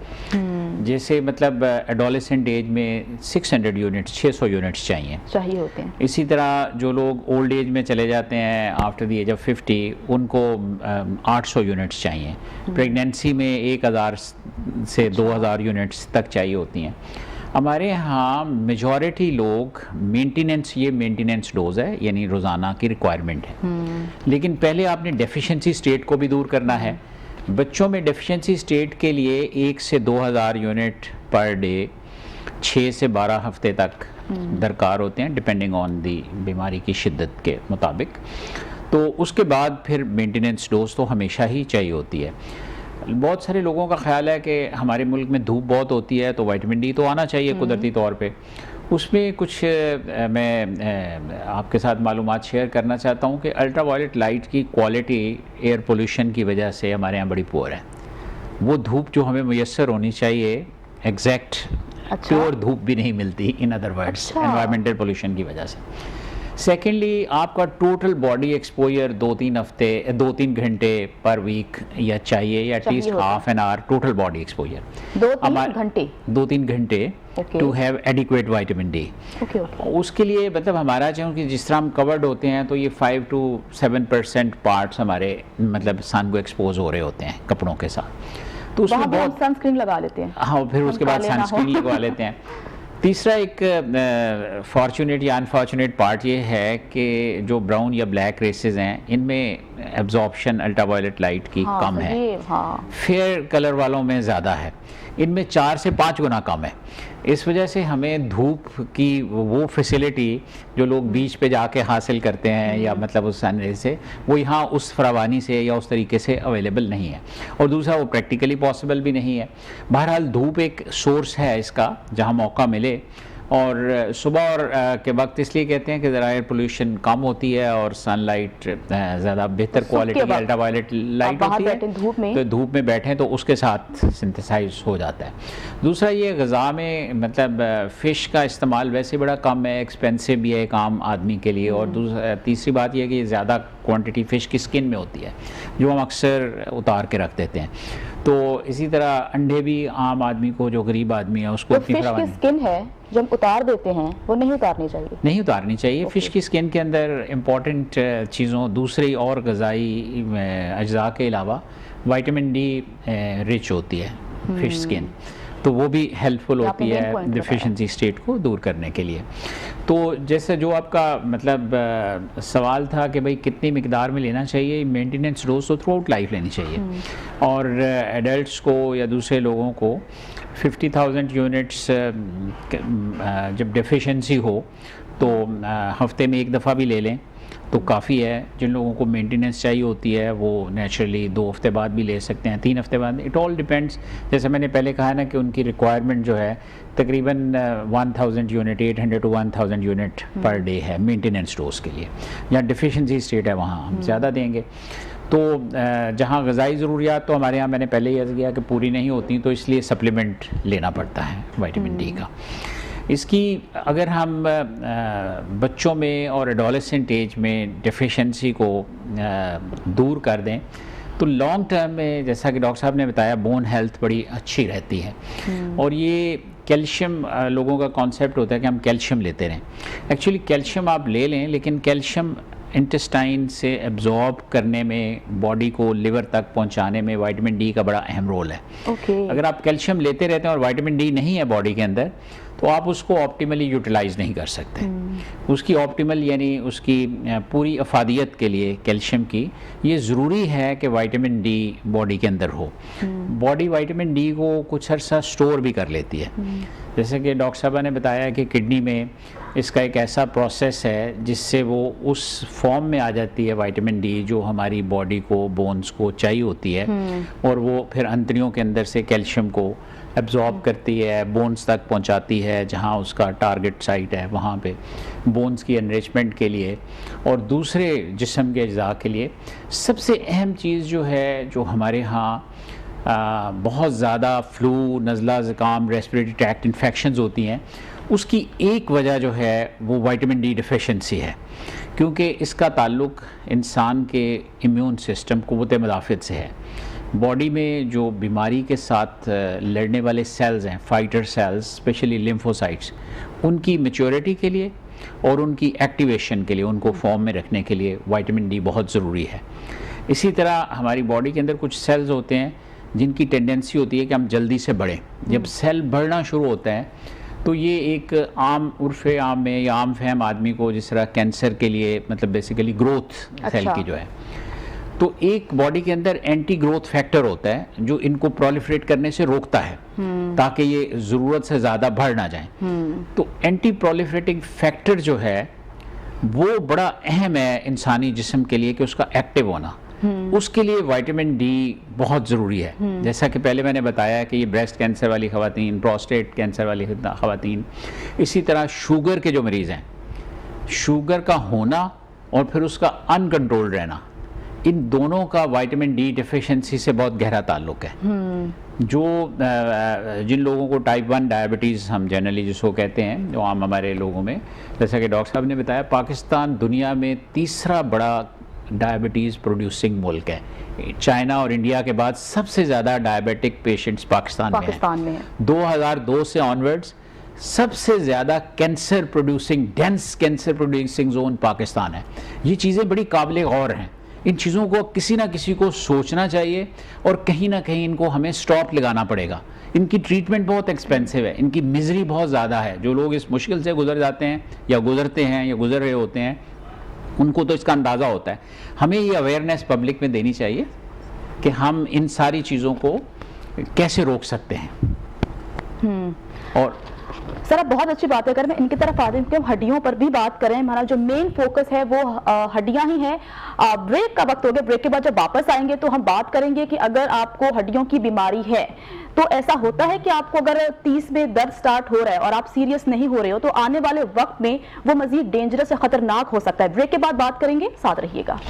जैसे मतलब एडोलेसेंट एज में 600 यूनिट्स 600 यूनिट्स चाहिए होते हैं। इसी तरह जो लोग ओल्ड एज में चले जाते हैं आफ्टर द एज ऑफ 50 उनको 800 यूनिट्स चाहिए। प्रेगनेंसी में 1000 से 2000 यूनिट्स तक चाहिए होती हैं। हमारे यहाँ मेजॉरिटी लोग मेंटेनेंस डोज है, यानी रोज़ाना की रिक्वायरमेंट है। लेकिन पहले आपने डेफिशिएंसी स्टेट को भी दूर करना है। बच्चों में डेफिशिएंसी स्टेट के लिए 1 से 2000 यूनिट पर डे 6 से 12 हफ्ते तक दरकार होते हैं, डिपेंडिंग ऑन दी बीमारी की शिद्दत के मुताबिक। तो उसके बाद फिर मेंटेनेंस डोज तो हमेशा ही चाहिए होती है। बहुत सारे लोगों का ख्याल है कि हमारे मुल्क में धूप बहुत होती है तो विटामिन डी तो आना चाहिए कुदरती तौर पे। उसमें कुछ मैं आपके साथ मालूमात शेयर करना चाहता हूँ कि अल्ट्रा वायलेट लाइट की क्वालिटी एयर पोल्यूशन की वजह से हमारे यहाँ बड़ी पुअर है। वो धूप जो हमें मुयस्सर होनी चाहिए एग्जैक्ट प्योर धूप भी नहीं मिलती, in other words environmental pollution की वजह से। सेकेंडली, आपका टोटल बॉडी एक्सपोजर 2-3 घंटे पर वीक या चाहिए, या at least half an hour total body exposure 2-3 घंटे to have adequate vitamin D. उसके लिए मतलब हमारा क्योंकि जिस तरह हम कवर्ड होते हैं तो ये 5 to 7% पार्ट्स हमारे मतलब सन को एक्सपोज हो रहे होते हैं कपड़ों के साथ, तो उसमें बहुत सनस्क्रीन लगा लेते हैं। हाँ, फिर उसके बाद सनस्क्रीन लगवा लेते हैं। तीसरा एक फॉर्चुनेट या अनफॉर्चुनेट पार्ट ये है कि जो ब्राउन या ब्लैक रेसेस हैं इनमें एब्जॉर्प्शन अल्ट्रावायलेट लाइट की कम है। फेयर कलर वालों में ज़्यादा है, इनमें 4 से 5 गुना कम है। इस वजह से हमें धूप की वो फैसिलिटी जो लोग बीच पे जाके हासिल करते हैं या मतलब उस सनरे से, वो यहाँ उस फरावानी से या उस तरीके से अवेलेबल नहीं है। और दूसरा, वो प्रैक्टिकली पॉसिबल भी नहीं है। बहरहाल धूप एक सोर्स है इसका जहाँ मौका मिले, और सुबह और के वक्त इसलिए कहते हैं कि ज़रा एयर पोल्यूशन कम होती है और सनलाइट ज़्यादा बेहतर क्वालिटी की अल्ट्रावायलेट लाइट होती है, तो धूप में बैठें तो उसके साथ सिंथेसाइज हो जाता है। दूसरा, ये ग़िज़ा में मतलब फ़िश का इस्तेमाल वैसे बड़ा कम है, एक्सपेंसिव भी है एक आम आदमी के लिए। और तीसरी बात यह कि ज़्यादा क्वांटिटी फ़िश की स्किन में होती है जो हम अक्सर उतार के रख देते हैं। तो इसी तरह अंडे भी आम आदमी को, जो गरीब आदमी है उसको, फिश की स्किन है जो हम उतार देते हैं वो नहीं उतारनी चाहिए। फ़िश की स्किन के अंदर इम्पॉर्टेंट चीज़ों, दूसरी और ग़िज़ाई अज्जा के अलावा विटामिन डी रिच होती है फ़िश स्किन, तो वो भी हेल्पफुल होती है डिफिशिएंसी स्टेट को दूर करने के लिए। तो जैसे जो आपका मतलब सवाल था कि भाई कितनी मिकदार में लेना चाहिए, मेंटेनेंस डोज तो थ्रू आउट लाइफ लेनी चाहिए। और एडल्ट्स को या दूसरे लोगों को 50,000 यूनिट्स जब डेफिशिएंसी हो तो हफ्ते में एक दफ़ा भी ले लें तो काफ़ी है। जिन लोगों को मेंटेनेंस चाहिए होती है वो नेचुरली 2 हफ्ते बाद भी ले सकते हैं, 3 हफ्ते बाद, इट ऑल डिपेंड्स। जैसे मैंने पहले कहा ना कि उनकी रिक्वायरमेंट जो है तकरीबन 1000 unit, 800 to 1000 unit per day है मेंटेनेंस डोज के लिए। जहाँ डिफिशेंसी स्टेट है वहाँ हम ज़्यादा देंगे। तो जहाँ ग़िज़ाई ज़रूरियात तो हमारे यहाँ मैंने पहले ही अर्ज़ किया कि पूरी नहीं होती, तो इसलिए सप्लीमेंट लेना पड़ता है विटामिन डी का। इसकी अगर हम बच्चों में और एडोलेसेंट एज में डिफिशेंसी को दूर कर दें तो लॉन्ग टर्म में, जैसा कि डॉक्टर साहब ने बताया, बोन हेल्थ बड़ी अच्छी रहती है। और ये कैल्शियम, लोगों का कॉन्सेप्ट होता है कि हम कैल्शियम लेते रहें। एक्चुअली कैल्शियम आप ले लें, लेकिन कैल्शियम इंटेस्टाइन से एब्जॉर्ब करने में, बॉडी को लिवर तक पहुंचाने में विटामिन डी का बड़ा अहम रोल है। अगर आप कैल्शियम लेते रहते हैं और विटामिन डी नहीं है बॉडी के अंदर, तो आप उसको ऑप्टिमली यूटिलाइज नहीं कर सकते। उसकी ऑप्टिमल यानी उसकी पूरी अफादियत के लिए कैल्शियम की ये ज़रूरी है कि विटामिन डी बॉडी के अंदर हो। बॉडी विटामिन डी को कुछ अर्सा स्टोर भी कर लेती है। जैसे कि डॉक्टर साहब ने बताया कि किडनी में इसका एक ऐसा प्रोसेस है जिससे वो उस फॉर्म में आ जाती है विटामिन डी जो हमारी बॉडी को, बोन्स को चाहिए होती है, और वो फिर अंतड़ियों के अंदर से कैल्शियम को एब्जॉर्ब करती है, बोन्स तक पहुंचाती है जहां उसका टारगेट साइट है, वहां पे बोन्स की एनरिचमेंट के लिए और दूसरे जिस्म के अज़ा के लिए। सबसे अहम चीज़ जो है, जो हमारे यहाँ बहुत ज़्यादा फ्लू, नज़ला, ज़ुकाम, रेस्पिरेटरी ट्रैक्ट इन्फेक्शंस होती हैं, उसकी एक वजह जो है वो विटामिन डी डिफिशेंसी है, क्योंकि इसका ताल्लुक इंसान के इम्यून सिस्टम, क़ुव्वत मुदाफ़ियत से है। बॉडी में जो बीमारी के साथ लड़ने वाले सेल्स हैं, फाइटर सेल्स, स्पेशली लिम्फोसाइट्स, उनकी मैच्योरिटी के लिए और उनकी एक्टिवेशन के लिए, उनको फॉर्म में रखने के लिए विटामिन डी बहुत ज़रूरी है। इसी तरह हमारी बॉडी के अंदर कुछ सेल्स होते हैं जिनकी टेंडेंसी होती है कि हम जल्दी से बढ़ें। जब सेल बढ़ना शुरू होता है तो ये एक आम उर्फ़ आम में या आम फहम आदमी को, जिस तरह कैंसर के लिए, मतलब बेसिकली ग्रोथ सेल की जो है, तो एक बॉडी के अंदर एंटी ग्रोथ फैक्टर होता है जो इनको प्रोलिफरेट करने से रोकता है ताकि ये ज़रूरत से ज़्यादा बढ़ ना जाए। तो एंटी प्रोलिफरेटिंग फैक्टर जो है वो बड़ा अहम है इंसानी जिस्म के लिए कि उसका एक्टिव होना। उसके लिए विटामिन डी बहुत ज़रूरी है। जैसा कि पहले मैंने बताया कि ये ब्रेस्ट कैंसर वाली ख़वातीन, प्रोस्टेट कैंसर वाली ख़वातीन, इसी तरह शुगर के जो मरीज़ हैं, शुगर का होना और फिर उसका अनकंट्रोल्ड रहना, इन दोनों का विटामिन डी डिफिशिएंसी से बहुत गहरा ताल्लुक है। जो जिन लोगों को टाइप 1 डायबिटीज़ हम जनरली जिसको कहते हैं, जो आम हमारे लोगों में, जैसा कि डॉक्टर साहब ने बताया, पाकिस्तान दुनिया में तीसरा बड़ा डायबिटीज़ प्रोड्यूसिंग मुल्क है। चाइना और इंडिया के बाद सबसे ज़्यादा डायबिटिक पेशेंट्स पाकिस्तान में हैं। 2002 से ऑनवर्ड्स सबसे ज़्यादा cancer producing, dense cancer producing zone Pakistan है। ये चीज़ें बड़ी काबिल गौर हैं। इन चीज़ों को किसी ना किसी को सोचना चाहिए और कहीं ना कहीं इनको हमें स्टॉप लगाना पड़ेगा। इनकी ट्रीटमेंट बहुत एक्सपेंसिव है, इनकी मिजरी बहुत ज़्यादा है। जो लोग इस मुश्किल से गुजर जाते हैं या गुजरते हैं या गुजर रहे होते हैं, उनको तो इसका अंदाज़ा होता है। हमें ये अवेयरनेस पब्लिक में देनी चाहिए कि हम इन सारी चीज़ों को कैसे रोक सकते हैं। और सर आप बहुत अच्छी बात है। अगर मैं इनकी तरफ आ रही हूँ, हड्डियों पर भी बात करें, हमारा जो मेन फोकस है वो हड्डियां ही है। ब्रेक का वक्त हो गया, ब्रेक के बाद जब वापस आएंगे तो हम बात करेंगे कि अगर आपको हड्डियों की बीमारी है तो ऐसा होता है कि आपको अगर 30 में दर्द स्टार्ट हो रहा है और आप सीरियस नहीं हो रहे हो तो आने वाले वक्त में वो मजीद डेंजरस या खतरनाक हो सकता है। ब्रेक के बाद बात करेंगे, साथ रहिएगा।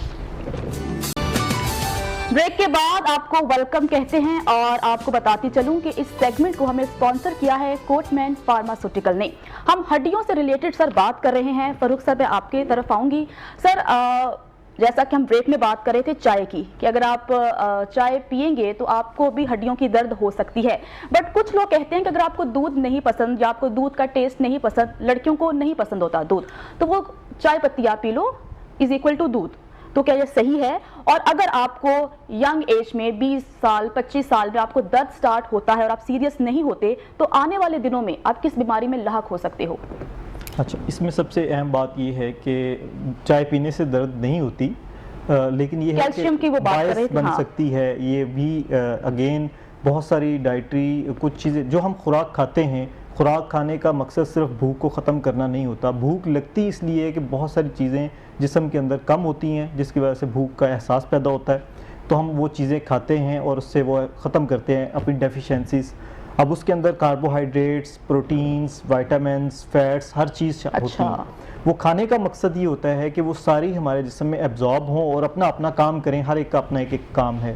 ब्रेक के बाद आपको वेलकम कहते हैं और आपको बताती चलूं कि इस सेगमेंट को हमें स्पॉन्सर किया है कोटमैन फार्मास्यूटिकल ने। हम हड्डियों से रिलेटेड सर बात कर रहे हैं। फरूख सर मैं आपके तरफ आऊंगी। सर जैसा कि हम ब्रेक में बात कर रहे थे चाय की, कि अगर आप चाय पिएंगे तो आपको भी हड्डियों की दर्द हो सकती है। बट कुछ लोग कहते हैं कि अगर आपको दूध नहीं पसंद या आपको दूध का टेस्ट नहीं पसंद, लड़कियों को नहीं पसंद होता दूध, तो वो चाय पत्ती आप पी लो इज इक्वल टू दूध। तो क्या ये सही है? और अगर आपको यंग एज में 20 साल 25 साल में आपको दर्द स्टार्ट होता है और आप सीरियस नहीं होते तो आने वाले दिनों में आप किस बीमारी में लाहक हो सकते हो? अच्छा, इसमें सबसे अहम बात ये है कि चाय पीने से दर्द नहीं होती, लेकिन ये है कि बायस बन सकती है। ये भी अगेन बहुत सारी डाइटरी कुछ चीज़ें जो हम खुराक खाते हैं, खुराक खाने का मकसद सिर्फ भूख को ख़त्म करना नहीं होता। भूख लगती इसलिए है कि बहुत सारी चीज़ें जिस्म के अंदर कम होती हैं, जिसकी वजह से भूख का एहसास पैदा होता है, तो हम वो चीज़ें खाते हैं और उससे वो ख़त्म करते हैं अपनी डेफिशिएंसीज। अब उसके अंदर कार्बोहाइड्रेट्स, प्रोटीन्स, विटामिन्स, फैट्स, हर चीज़ होती है। वो खाने का मकसद ये होता है कि वो सारी हमारे जिस्म में एब्जॉर्ब हों और अपना अपना काम करें, हर एक का अपना एक एक काम है।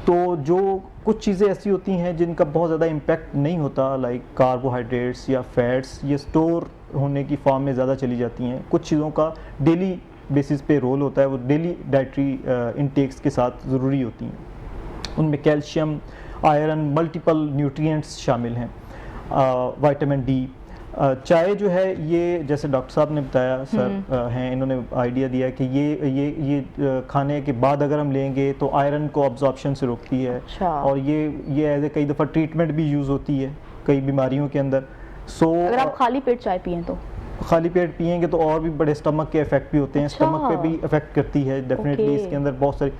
तो जो कुछ चीज़ें ऐसी होती हैं जिनका बहुत ज़्यादा इम्पेक्ट नहीं होता, लाइक कार्बोहाइड्रेट्स या फैट्स, ये स्टोर होने की फॉर्म में ज़्यादा चली जाती हैं। कुछ चीज़ों का डेली बेसिस पे रोल होता है, वो डेली डाइटरी इंटेक्स के साथ ज़रूरी होती हैं। उनमें कैल्शियम, आयरन, मल्टीपल न्यूट्रिएंट्स शामिल हैं, विटामिन डी। चाय जो है ये जैसे डॉक्टर साहब ने बताया सर हैं, इन्होंने आइडिया दिया कि ये खाने के बाद अगर हम लेंगे तो आयरन को अब्जॉर्प्शन से रोकती है। और ये एज ए कई दफ़ा ट्रीटमेंट भी यूज़ होती है कई बीमारियों के अंदर। अगर आप खाली पेट चाय पिएं तो खाली पेट पिएंगे तो और भी बड़े स्टमक के इफेक्ट भी होते हैं। स्टमक पे भी इफेक्ट करती है डेफिनेटली। इसके अंदर बहुत सारी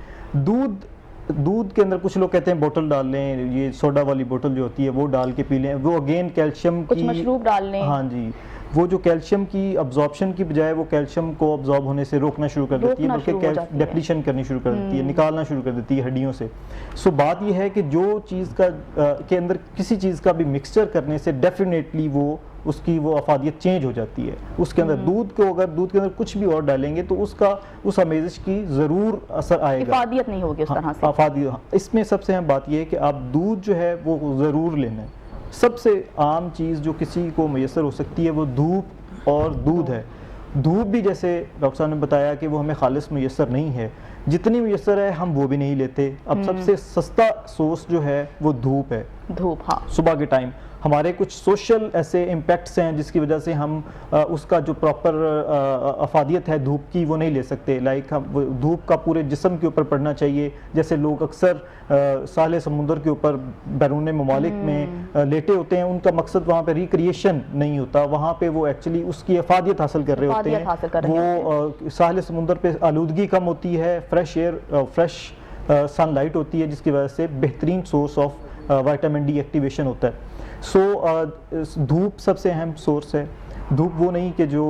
दूध के अंदर कुछ लोग कहते हैं बोतल डाल लें, ये सोडा वाली बोतल जो होती है वो डाल के पी लें, वो अगेन कैल्शियम कुछ मशरूब डाल लें। हाँ जी, वो जो कैल्शियम की अब्जॉर्प्शन की बजाय वो कैल्शियम को अब्जॉर्ब होने से रोकना शुरू कर देती है, बल्कि डेप्लीशन करनी शुरू कर देती है, निकालना शुरू कर देती है हड्डियों से। सो बात ये है कि जो चीज़ का के अंदर किसी चीज़ का भी मिक्सचर करने से डेफिनेटली वो उसकी वो अफादियत चेंज हो जाती है। उसके अंदर दूध को अगर दूध के अंदर कुछ भी और डालेंगे तो उसका उस अमेजिश की ज़रूर असर आएगा, अफादियत नहीं होगी उस तरह से। अफादियत। इसमें सबसे अहम बात यह है कि आप दूध जो है वो ज़रूर लेना है। सबसे आम चीज़ जो किसी को मैसर हो सकती है वो धूप और दूध है। धूप भी जैसे डॉक्टर साहब ने बताया कि वो हमें खालिस मैसर नहीं है, जितनी मैसर है हम वो भी नहीं लेते। अब सबसे सस्ता सोर्स जो है वो धूप है। धूप, हाँ। सुबह के टाइम हमारे कुछ सोशल ऐसे इम्पैक्ट्स हैं जिसकी वजह से हम उसका जो प्रॉपर अफादियत है धूप की वो नहीं ले सकते। लाइक हम धूप का पूरे जिस्म के ऊपर पड़ना चाहिए। जैसे लोग अक्सर साले समुंदर के ऊपर बैरून ममालिक में लेटे होते हैं, उनका मकसद वहाँ पे रिक्रिएशन नहीं होता, वहाँ पे वो एक्चुअली उसकी अफादियत हासिल कर रहे होते हैं। वो साले समुंदर पे आलूदगी कम होती है, फ्रेश एयर, फ्रेश सनलाइट होती है, जिसकी वजह से बेहतरीन source of vitamin D activation होता है। धूप सबसे अहम सोर्स है। धूप वो नहीं कि जो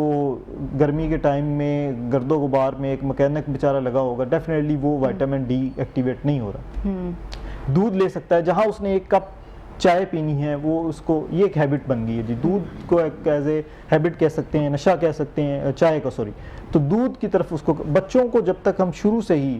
गर्मी के टाइम में गर्दो गुबार में एक मैकेनिक बेचारा लगा होगा, डेफिनेटली वो विटामिन डी एक्टिवेट नहीं हो रहा। दूध ले सकता है, जहाँ उसने एक कप चाय पीनी है वो उसको ये एक हैबिट बन गई है जी। दूध को एक एज ए हैबिट कह सकते हैं, नशा कह सकते हैं चाय का, सॉरी। तो दूध की तरफ उसको, बच्चों को जब तक हम शुरू से ही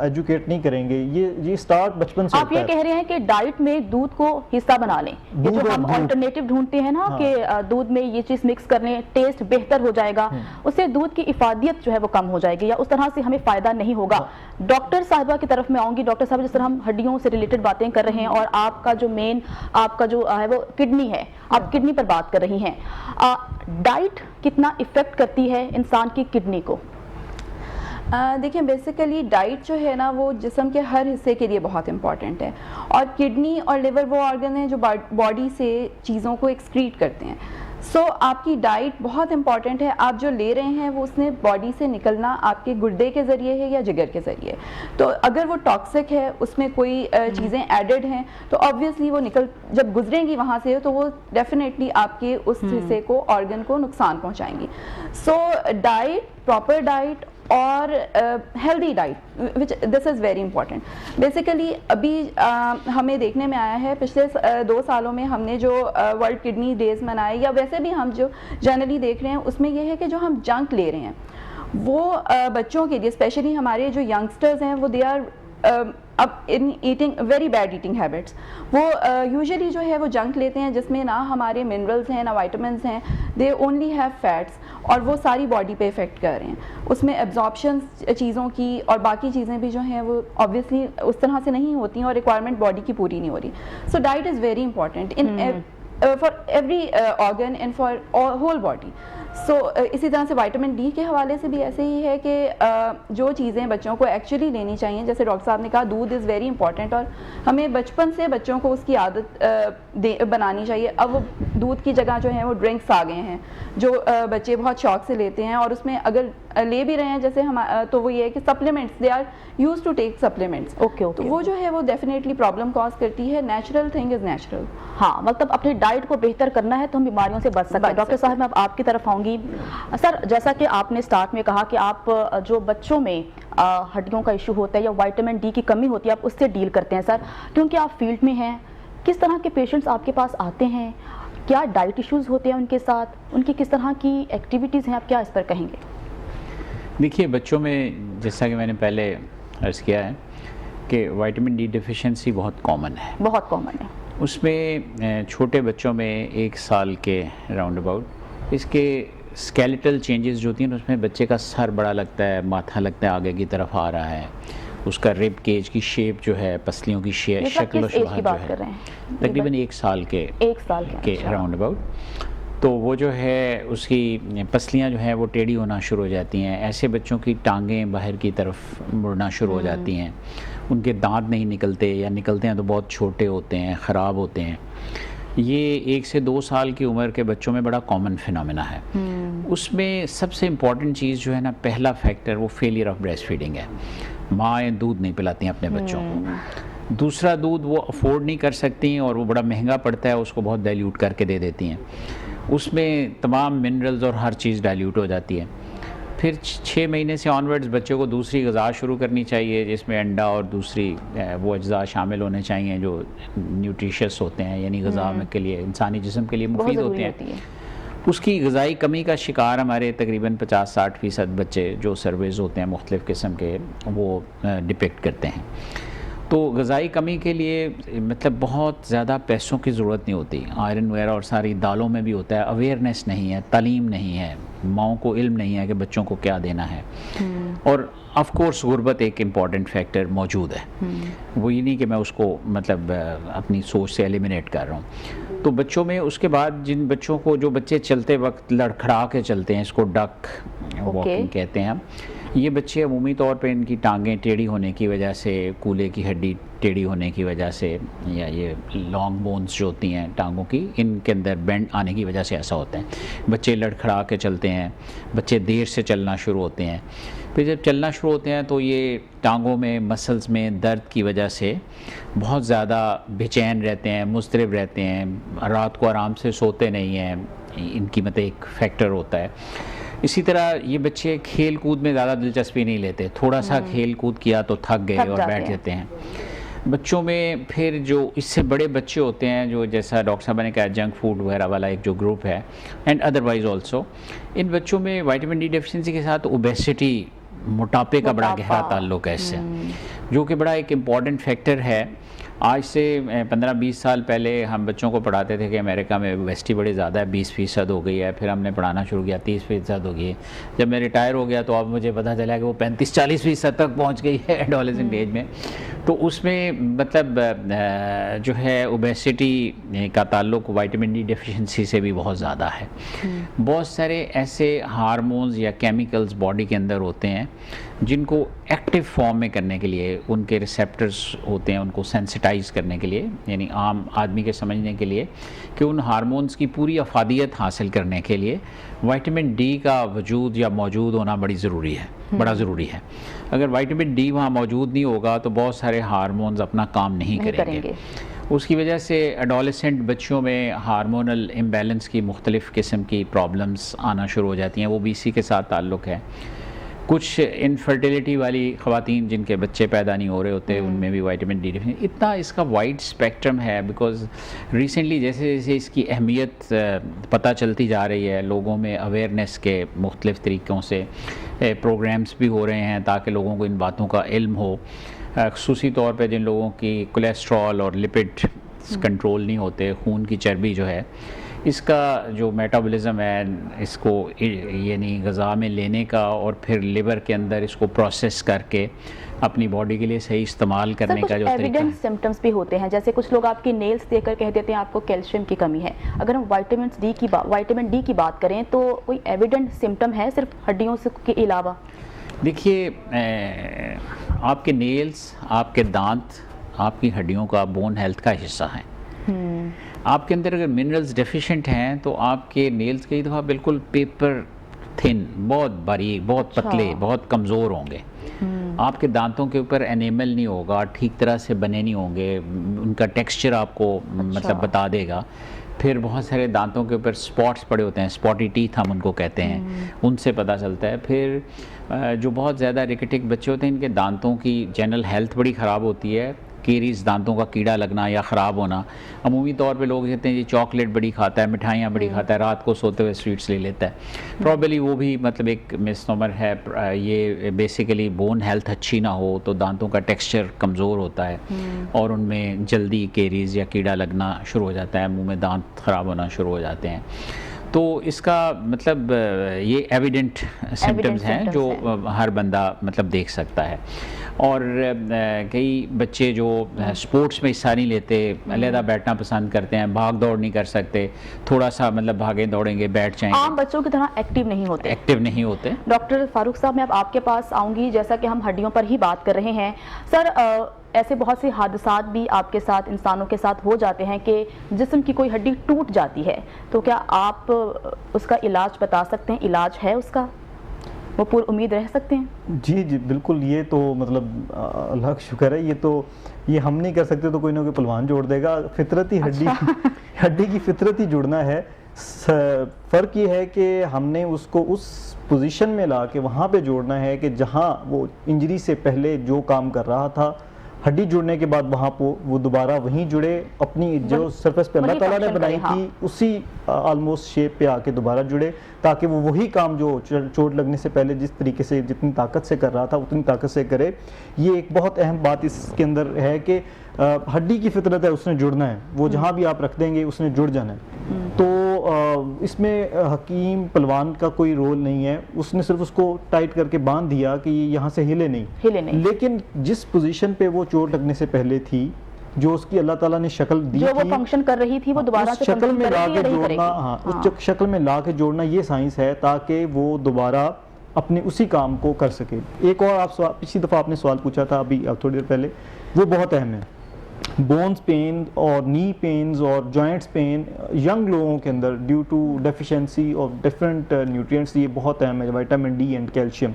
एजुकेट नहीं करेंगे, ये स्टार्ट बचपन से आप ये कह रहे हैं कि डाइट में दूध को हिस्सा बना लें। ये जो हम अल्टरनेटिव ढूंढते हैं ना कि दूध में ये चीज मिक्स करने टेस्ट बेहतर हो जाएगा, उससे दूध की इफादियत जो है वो कम हो जाएगी या उस तरह से हमें फायदा नहीं होगा। डॉक्टर साहिबा की तरफ मैं आऊंगी। डॉक्टर साहब, जिस तरह हम हड्डियों से रिलेटेड बातें कर रहे हैं और आपका जो मेन आपका जो है वो किडनी है, आप किडनी पर बात कर रही हैं। डाइट कितना इफेक्ट करती है इंसान की किडनी को? देखिए, बेसिकली डाइट जो है ना वो जिस्म के हर हिस्से के लिए बहुत इंपॉर्टेंट है, और किडनी और लिवर वो ऑर्गन है जो बॉडी से चीज़ों को एक्सक्रीट करते हैं। सो आपकी डाइट बहुत इंपॉर्टेंट है। आप जो ले रहे हैं वो उसने बॉडी से निकलना आपके गुर्दे के ज़रिए है या जिगर के ज़रिए। तो अगर वो टॉक्सिक है, उसमें कोई चीज़ें एडेड हैं, तो ऑब्वियसली वो जब गुजरेंगी वहाँ से तो वो डेफिनेटली आपके उस हिस्से को, ऑर्गन को नुकसान पहुँचाएंगी। सो डाइट, प्रॉपर डाइट और healthy diet, which this is very important. Basically अभी हमें देखने में आया है पिछले 2 सालों में हमने जो वर्ल्ड किडनी डेज मनाए, या वैसे भी हम जो जनरली देख रहे हैं, उसमें यह है कि जो हम जंक ले रहे हैं वो बच्चों के लिए, स्पेशली हमारे जो यंगस्टर्स हैं, वो दे आर अब इन eating very bad eating habits. वो यूजुअली जो है वो जंक लेते हैं जिसमें ना हमारे मिनरल्स हैं ना विटामिन्स हैं, दे ओनली हैव फैट्स, और वो सारी बॉडी पे इफेक्ट कर रहे हैं। उसमें एब्जॉर्प्शन चीज़ों की और बाकी चीज़ें भी जो हैं वो ऑब्वियसली उस तरह से नहीं होती हैं और रिक्वायरमेंट बॉडी की पूरी नहीं हो रही। So diet is very important in for every organ and for whole body. इसी तरह से विटामिन डी के हवाले से भी ऐसे ही है कि जो चीज़ें बच्चों को एक्चुअली लेनी चाहिए, जैसे डॉक्टर साहब ने कहा दूध इज़ वेरी इंपॉर्टेंट, और हमें बचपन से बच्चों को उसकी आदत बनानी चाहिए। अब वो दूध की जगह जो है वो ड्रिंक्स आ गए हैं जो बच्चे बहुत शौक से लेते हैं, और उसमें अगर ले भी रहे हैं जैसे हम तो वो ये है कि supplements, they are use to take supplements. Okay तो वो जो है वो डेफिनेटली प्रॉब्लम कॉज करती है। Natural thing is natural. हाँ, मतलब अपनी डाइट को बेहतर करना है तो हम बीमारियों से बच सकते हैं। डॉक्टर साहब, मैं अब आपकी तरफ आऊँगी। सर, जैसा कि आपने स्टार्ट में कहा कि आप जो बच्चों में हड्डियों का इशू होता है या विटामिन डी की कमी होती है आप उससे डील करते हैं। सर, क्योंकि आप फील्ड में हैं, किस तरह के पेशेंट्स आपके पास आते हैं, क्या डाइट इश्यूज़ होते हैं उनके साथ, उनकी किस तरह की एक्टिविटीज़ हैं, आप क्या इस पर कहेंगे? देखिए, बच्चों में जैसा कि मैंने पहले अर्ज़ किया है कि विटामिन डी डिफिशिएंसी बहुत कॉमन है। बहुत कॉमन है। उसमें छोटे बच्चों में 1 साल के राउंड अबाउट इसके स्केलेटल चेंजेस जो होती हैं उसमें बच्चे का सर बड़ा लगता है, माथा लगता है आगे की तरफ आ रहा है, उसका रिब केज की शेप जो है, पसलियों की शक्ल और शुभात जो है तकरीबन 1 साल के राउंड अबाउट, तो वो जो है उसकी पसलियाँ जो हैं वो टेढ़ी होना शुरू हो जाती हैं। ऐसे बच्चों की टांगें बाहर की तरफ मुड़ना शुरू हो जाती हैं, उनके दांत नहीं निकलते या निकलते हैं तो बहुत छोटे होते हैं, ख़राब होते हैं। ये 1 से 2 साल की उम्र के बच्चों में बड़ा कॉमन फिनोमेना है। उसमें सबसे इम्पॉर्टेंट चीज़ जो है ना, पहला फैक्टर वो फेलियर ऑफ ब्रेस्ट फीडिंग है। माएँ दूध नहीं पिलाती हैं अपने बच्चों को। दूसरा, दूध वो अफोर्ड नहीं कर सकती और वो बड़ा महंगा पड़ता है, उसको बहुत डाइल्यूट करके दे देती हैं, उसमें तमाम मिनरल्स और हर चीज़ डाइल्यूट हो जाती है। फिर 6 महीने से ऑनवर्ड्स बच्चे को दूसरी ग़िज़ा शुरू करनी चाहिए जिसमें अंडा और दूसरी वो अज्जा शामिल होने चाहिए जो न्यूट्रिशियस होते हैं, यानी ग़िज़ा में के लिए, इंसानी जिस्म के लिए मुफीद होते हैं। उसकी ग़िज़ाई कमी का शिकार हमारे तकरीबन 50-60% बच्चे जो सर्वेज़ होते हैं मुख्तलिफ़ किस्म के वो डिपिक्ट करते हैं। तो ग़िज़ाई कमी के लिए मतलब बहुत ज़्यादा पैसों की ज़रूरत नहीं होती, आयरन वगैरह और सारी दालों में भी होता है। अवेयरनेस नहीं है, तालीम नहीं है, माओं को इल्म नहीं है कि बच्चों को क्या देना है। और ऑफ कोर्स गुर्बत एक इम्पॉर्टेंट फैक्टर मौजूद है, वो ये नहीं कि मैं उसको मतलब अपनी सोच से एलिमिनेट कर रहा हूँ। तो बच्चों में उसके बाद जिन बच्चों को, जो बच्चे चलते वक्त लड़खड़ा के चलते हैं, इसको डक वॉकिंग कहते हैं हम, ये बच्चे अमूमी तौर पे इनकी टांगें टेढ़ी होने की वजह से, कूल्हे की हड्डी टेढ़ी होने की वजह से, या ये लॉन्ग बोन्स जो होती हैं टांगों की, इनके अंदर बेंड आने की वजह से ऐसा होता है। बच्चे लड़खड़ा के चलते हैं, बच्चे देर से चलना शुरू होते हैं। फिर जब चलना शुरू होते हैं तो ये टांगों में, मसल्स में दर्द की वजह से बहुत ज़्यादा बेचैन रहते हैं, मुस्तरिब रहते हैं, रात को आराम से सोते नहीं हैं, इनकी मतलब एक फैक्टर होता है। इसी तरह ये बच्चे खेल कूद में ज़्यादा दिलचस्पी नहीं लेते, थोड़ा सा खेल कूद किया तो थक गए और बैठ जाते हैं। बच्चों में फिर जो इससे बड़े बच्चे होते हैं, जो जैसा डॉक्टर साहब ने कहा जंक फूड वगैरह वाला एक जो ग्रुप है, एंड अदरवाइज ऑल्सो, इन बच्चों में विटामिन डी डेफिशिएंसी के साथ ओबेसिटी, मोटापे का बड़ा गहरा ताल्लुक है इससे, जो कि बड़ा एक इम्पॉर्टेंट फैक्टर है। आज से 15-20 साल पहले हम बच्चों को पढ़ाते थे कि अमेरिका में ओबेसिटी बड़ी ज़्यादा है, 20% हो गई है। फिर हमने पढ़ाना शुरू किया, 30% हो गई है। जब मैं रिटायर हो गया तो अब मुझे पता चला कि वो 35-40% तक पहुंच गई है एडोलेसेंट एज में। तो उसमें मतलब जो है ओबेसिटी का ताल्लुक विटामिन डी डेफिशिएंसी से भी बहुत ज़्यादा है। बहुत सारे ऐसे हार्मोन्स या केमिकल्स बॉडी के अंदर होते हैं जिनको एक्टिव फॉर्म में करने के लिए, उनके रिसेप्टर्स होते हैं उनको सेंसिटाइज करने के लिए, यानी आम आदमी के समझने के लिए कि उन हार्मोन्स की पूरी अफादियत हासिल करने के लिए विटामिन डी का वजूद या मौजूद होना बड़ी ज़रूरी है, बड़ा ज़रूरी है। अगर विटामिन डी वहाँ मौजूद नहीं होगा तो बहुत सारे हार्मोन्स अपना काम नहीं करेंगे। उसकी वजह से एडोलेसेंट बच्चों में हार्मोनल इम्बैलेंस की मुख्तलिफ़ किस्म की प्रॉब्लम्स आना शुरू हो जाती हैं, वो भी इसी के साथ ताल्लुक़ है। कुछ इनफर्टिलिटी वाली ख़वातीन जिनके बच्चे पैदा नहीं हो रहे होते, उनमें भी विटामिन डी डेफिशिएंसी, इतना इसका वाइड स्पेक्ट्रम है। बिकॉज़ रिसेंटली जैसे जैसे इसकी अहमियत पता चलती जा रही है, लोगों में अवेयरनेस के मुख्तलिफ़ तरीक़ों से प्रोग्राम्स भी हो रहे हैं ताकि लोगों को इन बातों का इल्म हो। ख़ुसूसी तौर पे जिन लोगों की कोलेस्ट्रॉल और लिपिड कंट्रोल नहीं होते, खून की चर्बी जो है, इसका जो मेटाबॉलिज्म है, इसको यानी ग़िज़ा में लेने का और फिर लिवर के अंदर इसको प्रोसेस करके अपनी बॉडी के लिए सही इस्तेमाल करने का जो तरीका एविडेंट है। सिम्टम्स भी होते हैं, जैसे कुछ लोग आपकी नेल्स देखकर कह देते हैं आपको कैल्शियम की कमी है। अगर हम विटामिन डी की बात करें तो कोई एविडेंट सिम्टम है सिर्फ हड्डियों से के अलावा? देखिए, आपके नेल्स, आपके दांत आपकी हड्डियों का, बोन हेल्थ का हिस्सा हैं। आपके अंदर अगर मिनरल्स डेफिशिएंट हैं तो आपके नेल्स कई दफ़ा बिल्कुल पेपर थिन, बहुत बारीक, बहुत पतले, बहुत कमज़ोर होंगे। आपके दांतों के ऊपर एनेमल नहीं होगा, ठीक तरह से बने नहीं होंगे, उनका टेक्सचर आपको मतलब बता देगा। फिर बहुत सारे दांतों के ऊपर स्पॉट्स पड़े होते हैं, स्पॉटी टीथ हम उनको कहते हैं, उनसे पता चलता है। फिर जो बहुत ज़्यादा रिकेटिक बच्चे होते हैं, इनके दांतों की जनरल हेल्थ बड़ी ख़राब होती है, केरीज, दांतों का कीड़ा लगना या ख़राब होना। अमूमी तौर पे लोग कहते हैं ये चॉकलेट बड़ी खाता है, मिठाइयाँ बड़ी खाता है, रात को सोते हुए स्वीट्स ले लेता है। प्रॉबली वो भी मतलब एक मिसनोमर है। ये बेसिकली बोन हेल्थ अच्छी ना हो तो दांतों का टेक्सचर कमज़ोर होता है और उनमें जल्दी केरीज या कीड़ा लगना शुरू हो जाता है, मुँह में दांत ख़राब होना शुरू हो जाते हैं। तो इसका मतलब ये एविडेंट सिम्टम्स हैं जो हर बंदा मतलब देख सकता है। और कई बच्चे जो स्पोर्ट्स में हिस्सा नहीं लेते, अलहदा बैठना पसंद करते हैं, भाग दौड़ नहीं कर सकते, थोड़ा सा मतलब भागे दौड़ेंगे बैठ जाएंगे, आम बच्चों की तरह एक्टिव नहीं होते। डॉक्टर फारूक साहब, मैं अब आपके पास आऊँगी। जैसा कि हम हड्डियों पर ही बात कर रहे हैं सर, ऐसे बहुत से हादसात भी आपके साथ, इंसानों के साथ हो जाते हैं कि जिस्म की कोई हड्डी टूट जाती है, तो क्या आप उसका इलाज बता सकते हैं? इलाज है उसका, वो पूरी उम्मीद रह सकते हैं? जी जी बिल्कुल। ये तो मतलब अल्लाह का शुक्र है, ये हम नहीं कर सकते तो कोई ना कोई पहलवान जोड़ देगा। फितरती हड्डी की फितरती जुड़ना है। फ़र्क ये है कि हमने उसको उस पोजीशन में ला के वहाँ पे जोड़ना है कि जहाँ वो इंजरी से पहले जो काम कर रहा था, हड्डी जुड़ने के बाद वहाँ पर वो दोबारा वहीं जुड़े, अपनी जो सरफेस पे अल्लाह ताला ने बनाई थी उसी ऑलमोस्ट शेप पे आके दोबारा जुड़े, ताकि वो वही काम जो चोट लगने से पहले जिस तरीके से, जितनी ताकत से कर रहा था उतनी ताकत से करे। ये एक बहुत अहम बात इसके अंदर है कि हड्डी की फितरत है, उसने जुड़ना है, वो जहाँ भी आप रख देंगे उसने जुड़ जाना है। तो इसमें हकीम पहलवान का कोई रोल नहीं है, उसने सिर्फ उसको टाइट करके बांध दिया कि यहाँ से हिले नहीं। लेकिन जिस पोजीशन पे वो चोट लगने से पहले थी, जो उसकी अल्लाह ताला ने शक्ल दी जो थी, वो फंक्शन कर रही थी, वो दोबारा से शक्ल में ला के जोड़ना, उस शक्ल में ला के जोड़ना, ये साइंस है ताकि वो दोबारा अपने उसी काम को कर सके। एक और आप पिछली दफ़ा आपने सवाल पूछा था अभी थोड़ी देर पहले, वो बहुत अहम है। बोन्स पेन और नी पेन्स और जॉइंट्स पेन यंग लोगों के अंदर due to deficiency of different nutrients, ये बहुत अहम है, विटामिन डी एंड कैल्शियम।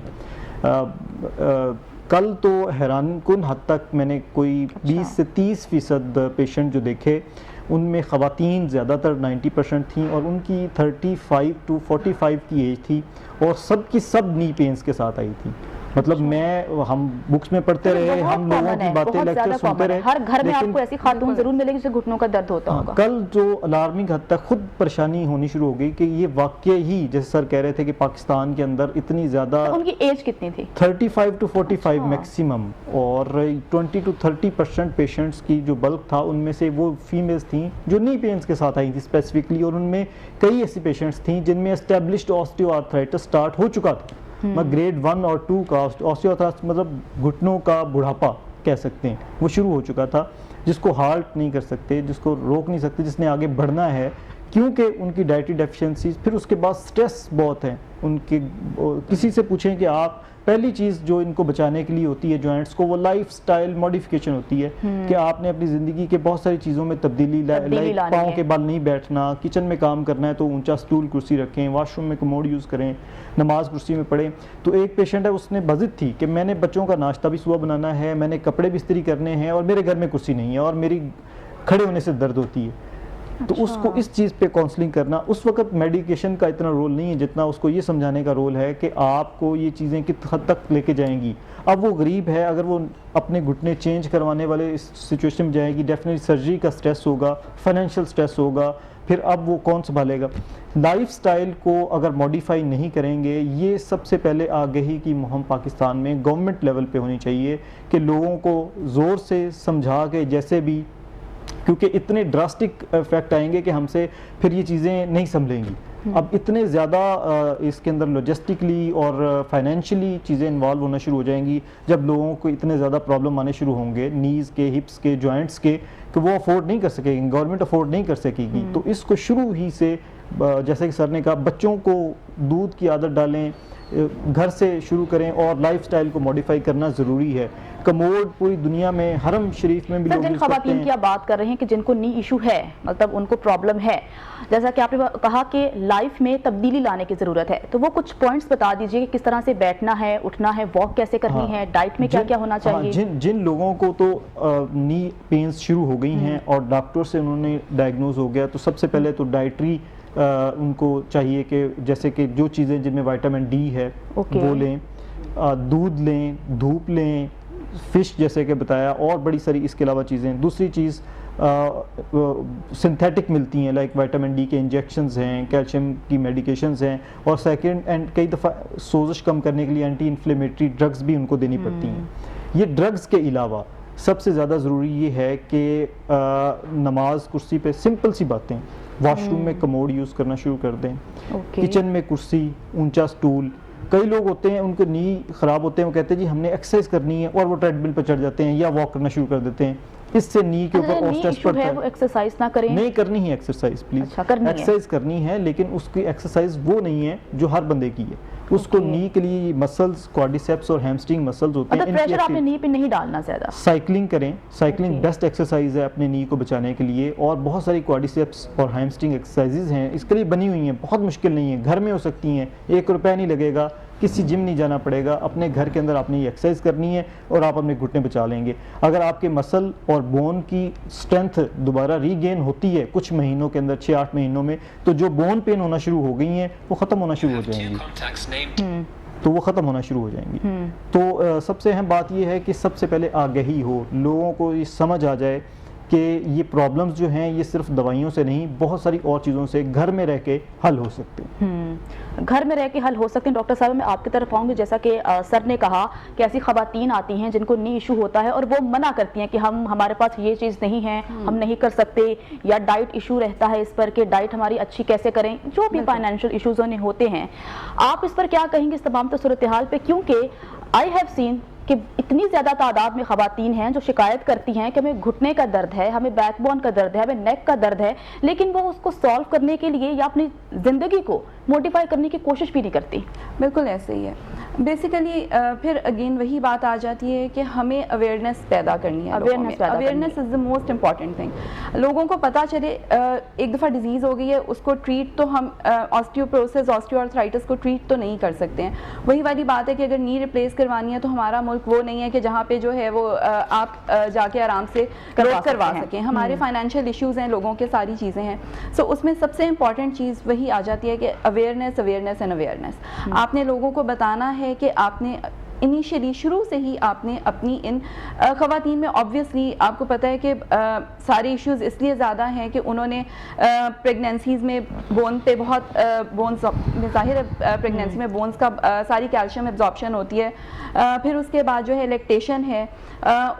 कल तो हैरानकुन हद तक मैंने कोई 20 से 30% पेशेंट जो देखे, उनमें ख़वातीन ज़्यादातर 90% थी और उनकी 35 टू 45 की एज थी और सब की सब नी पेन्स के साथ आई थी। मतलब हम बुक्स में पढ़ते रहे, हम लोगों की बातें, लेक्चर सुनते रहे, हर घर में आपको ऐसी खातून जरूर मिलेगी जिसे घुटनों का दर्द होता होगा। कल जो अलार्मिंग हद तक खुद परेशानी होनी शुरू हो गई कि ये वाकई ही, जैसे सर कह रहे थे कि पाकिस्तान के अंदर इतनी ज़्यादा, उनकी एज कितनी थी? 35 टू 45 मैक्सिमम, और 20 टू 30% पेशेंट्स की जो बल्क था उनमें से वो फीमेल्स थी जो नी पेन्स के साथ आई थी स्पेसिफिकली, और उनमें कई ऐसी पेशेंट्स थी जिनमें एस्टेब्लिश्ड ऑस्टियोआर्थराइटिस स्टार्ट हो चुका था। ग्रेड 1 और 2 का ऑस्टियोआर्थराइटिस मतलब घुटनों का बुढ़ापा कह सकते हैं, वो शुरू हो चुका था, जिसको हाल्ट नहीं कर सकते, जिसको रोक नहीं सकते, जिसने आगे बढ़ना है क्योंकि उनकी डाइटरी डेफिशिएंसीज। फिर उसके बाद स्ट्रेस बहुत है उनके। किसी से पूछें कि आप, पहली चीज़ जो इनको बचाने के लिए होती है जॉइंट्स को, वो लाइफस्टाइल मॉडिफिकेशन होती है कि आपने अपनी ज़िंदगी के बहुत सारी चीज़ों में तब्दीली लाइक पाँव के बल नहीं बैठना, किचन में काम करना है तो ऊंचा स्टूल कुर्सी रखें, वॉशरूम में कमोड यूज़ करें, नमाज कुर्सी में पढ़ें। तो एक पेशेंट है, उसने बजिद थी कि मैंने बच्चों का नाश्ता भी सुबह बनाना है, मैंने कपड़े भी इस्त्री करने हैं और मेरे घर में कुर्सी नहीं है और मेरी खड़े होने से दर्द होती है। तो उसको इस चीज़ पे काउंसलिंग करना, उस वक्त मेडिकेशन का इतना रोल नहीं है जितना उसको ये समझाने का रोल है कि आपको ये चीज़ें किस हद तक लेके जाएंगी। अब वो गरीब है, अगर वो अपने घुटने चेंज करवाने वाले इस सिचुएशन में जाएगी, डेफिनेटली सर्जरी का स्ट्रेस होगा, फाइनेंशियल स्ट्रेस होगा, फिर अब वो कौन संभालेगा। लाइफस्टाइल को अगर मॉडिफाई नहीं करेंगे, ये सबसे पहले आगाही की मुहिम पाकिस्तान में गवर्नमेंट लेवल पे होनी चाहिए कि लोगों को ज़ोर से समझा के, जैसे भी क्योंकि इतने ड्रास्टिक इफेक्ट आएंगे कि हमसे फिर ये चीज़ें नहीं संभलेंगी। अब इतने ज़्यादा इसके अंदर लॉजिस्टिकली और फाइनेंशियली चीज़ें इन्वॉल्व होना शुरू हो जाएंगी, जब लोगों को इतने ज़्यादा प्रॉब्लम आने शुरू होंगे नीज़ के, हिप्स के, जॉइंट्स के, कि वो अफोर्ड नहीं कर सकेंगे, गवर्नमेंट अफोर्ड नहीं कर सकेगी। तो इसको शुरू ही से, जैसे कि सर ने कहा, बच्चों को दूध की आदत डालें, घर से शुरू करें और लाइफस्टाइल को मॉडिफाई करना ज़रूरी है। कमोड पूरी दुनिया में, हरम शरीफ में भी लोग जिन यूज़ करते खवातीन हैं। की आप बात कर रहे हैं कि जिनको नी इशू है, मतलब उनको प्रॉब्लम है, जैसा कि आपने कहा कि लाइफ में तब्दीली लाने की ज़रूरत है, तो वो कुछ पॉइंट्स बता दीजिए कि किस तरह से बैठना है, उठना है, वॉक कैसे करनी है, डाइट में क्या क्या होना चाहिए। जिन लोगों को तो नी पेन्स शुरू हो गई हैं और डॉक्टर से उन्होंने डायग्नोज हो गया, तो सबसे पहले तो डाइटरी उनको चाहिए कि जैसे कि जो चीज़ें जिनमें विटामिन डी है वो लें, दूध लें, धूप लें, फ़िश जैसे कि बताया, और बड़ी सारी इसके अलावा चीज़ें। दूसरी चीज़ सिंथेटिक मिलती हैं, लाइक विटामिन डी के इंजेक्शंस हैं, कैल्शियम की मेडिकेशंस हैं, और सेकंड एंड कई दफ़ा सोजिश कम करने के लिए एंटी इन्फ्लेमेटरी ड्रग्स भी उनको देनी पड़ती हैं। ये ड्रग्स के अलावा सबसे ज़्यादा ज़रूरी ये है कि नमाज कुर्सी पे सिंपल सी बातें, वॉशरूम में कमोड यूज़ करना शुरू कर दें, किचन में कुर्सी, ऊंचा स्टूल। कई लोग होते हैं उनके नी ख़राब होते हैं, वो कहते हैं जी हमने एक्सरसाइज करनी है, और वो ट्रेडमिल पर चढ़ जाते हैं या वॉक करना शुरू कर देते हैं। इससे नी के ऊपर और स्ट्रेस पड़ता है। वो एक्सरसाइज ना करें, नहीं करनी है एक्सरसाइज, प्लीज। अच्छा, करनी है। एक्सरसाइज करनी है, लेकिन उसकी एक्सरसाइज वो नहीं है जो हर बंदे की है। उसको नी के लिए मसल्स, क्वाड्रिसेप्स और हैमस्ट्रिंग मसल्स होते हैं, प्रेशर आपने नी पे नहीं डालना ज़्यादा। साइकिलिंग करें, साइकिलिंग बेस्ट एक्सरसाइज है अपने नी को बचाने के लिए, और बहुत सारी क्वाड्रिसेप्स और हैमस्ट्रिंग एक्सरसाइजेज हैं इसके लिए बनी हुई हैं, बहुत मुश्किल नहीं है, घर में हो सकती हैं, 1 रुपया नहीं लगेगा, किसी जिम नहीं जाना पड़ेगा, अपने घर के अंदर आपने ये एक्सरसाइज करनी है और आप अपने घुटने बचा लेंगे। अगर आपके मसल और बोन की स्ट्रेंथ दोबारा रीगेन होती है कुछ महीनों के अंदर, 6-8 महीनों में, तो जो बोन पेन होना शुरू हो गई हैं वो ख़त्म होना शुरू हो जाएंगी, तो वो ख़त्म होना शुरू हो जाएंगी। तो सबसे अहम बात ये है कि सबसे पहले आगाही हो, लोगों को ये समझ आ जाए कि ये प्रॉब्लम्स जो हैं ये सिर्फ दवाइयों से नहीं, बहुत सारी और चीज़ों से घर में रह के हल हो सकते हैं। घर में रह के हल हो सकते हैं। डॉक्टर साहब, मैं आपकी तरफ आऊँगी, जैसा कि सर ने कहा कि ऐसी खवातीन आती हैं जिनको नी इशू होता है और वो मना करती हैं कि हमारे पास ये चीज़ नहीं है, हम नहीं कर सकते, या डाइट इशू रहता है इस पर कि डाइट हमारी अच्छी कैसे करें, जो भी फाइनेंशियल इशूज़ उन्हें होते हैं। आप इस पर क्या कहेंगे इस तमाम सूरत हाल पे? क्योंकि आई हैव सीन कि इतनी ज़्यादा तादाद में खवातीन हैं जो शिकायत करती हैं कि हमें घुटने का दर्द है, हमें बैकबोन का दर्द है, हमें नेक का दर्द है, लेकिन वो उसको सॉल्व करने के लिए या अपनी ज़िंदगी को मॉडिफाई करने की कोशिश भी नहीं करती। बिल्कुल ऐसे ही है। बेसिकली फिर अगेन वही बात आ जाती है कि हमें अवेयरनेस पैदा करनी है। Awareness is the most important thing. लोगों को पता चले एक दफ़ा डिजीज़ हो गई है, उसको ट्रीट तो हम ऑस्टियोपोरोसिस, ऑस्टियोआर्थराइटिस को ट्रीट तो नहीं कर सकते हैं। वही वाली बात है कि अगर नी रिप्लेस करवानी है तो हमारा मुल्क वो नहीं है कि जहाँ पे जो है वो आप जाके आराम से करवा सकें। हमारे फाइनेंशियल इश्यूज़ हैं, लोगों के सारी चीज़ें हैं। सो उसमें सबसे इम्पॉर्टेंट चीज़ वही आ जाती है कि अवेयरनेस, अवेयरनेस एंड अवेयरनेस। आपने लोगों को बताना है कि आपने इनिशियली शुरू से ही आपने अपनी इन ख़वातीन में ऑब्वियसली आपको पता है कि सारे इश्यूज़ इसलिए ज़्यादा हैं कि उन्होंने प्रेगनेंसीज़ में बोन पे बहुत बोन्स ज़ाहिर है, प्रेगनेंसी में बोन्स का सारी कैल्शियम एब्जॉर्प्शन होती है, फिर उसके बाद जो है लैक्टेशन है,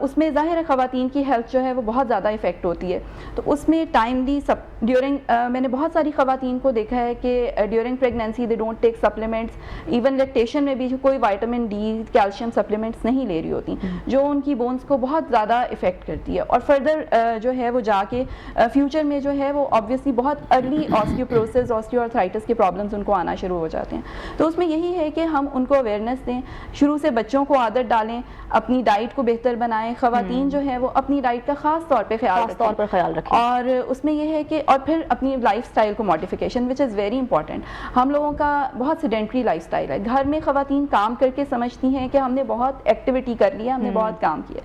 उसमें ज़ाहिर है ख़वातीन की हेल्थ जो है वो बहुत ज़्यादा इफ़ेक्ट होती है। तो उसमें टाइमली सब ड्यूरिंग मैंने बहुत सारी ख़वातीन को देखा है कि during pregnancy they don't take supplements, even lactation में भी कोई विटामिन डी, कैल्शियम सप्लीमेंट्स नहीं ले रही होती, जो उनकी बोन्स को बहुत ज़्यादा इफ़ेक्ट करती है, और फर्दर जो है वो जाके फ्यूचर में जो है वो ऑब्वियसली बहुत अर्ली ऑस्टियोपोरोसिस, ऑस्टियोआर्थराइटिस के प्रॉब्लम्स उनको आना शुरू हो जाते हैं। तो उसमें यही है कि हम उनको अवेयरनेस दें, शुरू से बच्चों को आदत डालें, अपनी डाइट को बेहतर बनाएं, ख़वातीन जो है वो अपनी डाइट का ख़ास तौर पे ख्याल रखें, और उसमें यह है कि और फिर अपनी लाइफस्टाइल को modification, which is very important. हम लोगों का बहुत सेडेंटरी लाइफस्टाइल है। घर में ख़वातीन काम करके समझती हैं कि हमने बहुत एक्टिविटी कर लिया, हमने बहुत काम किया,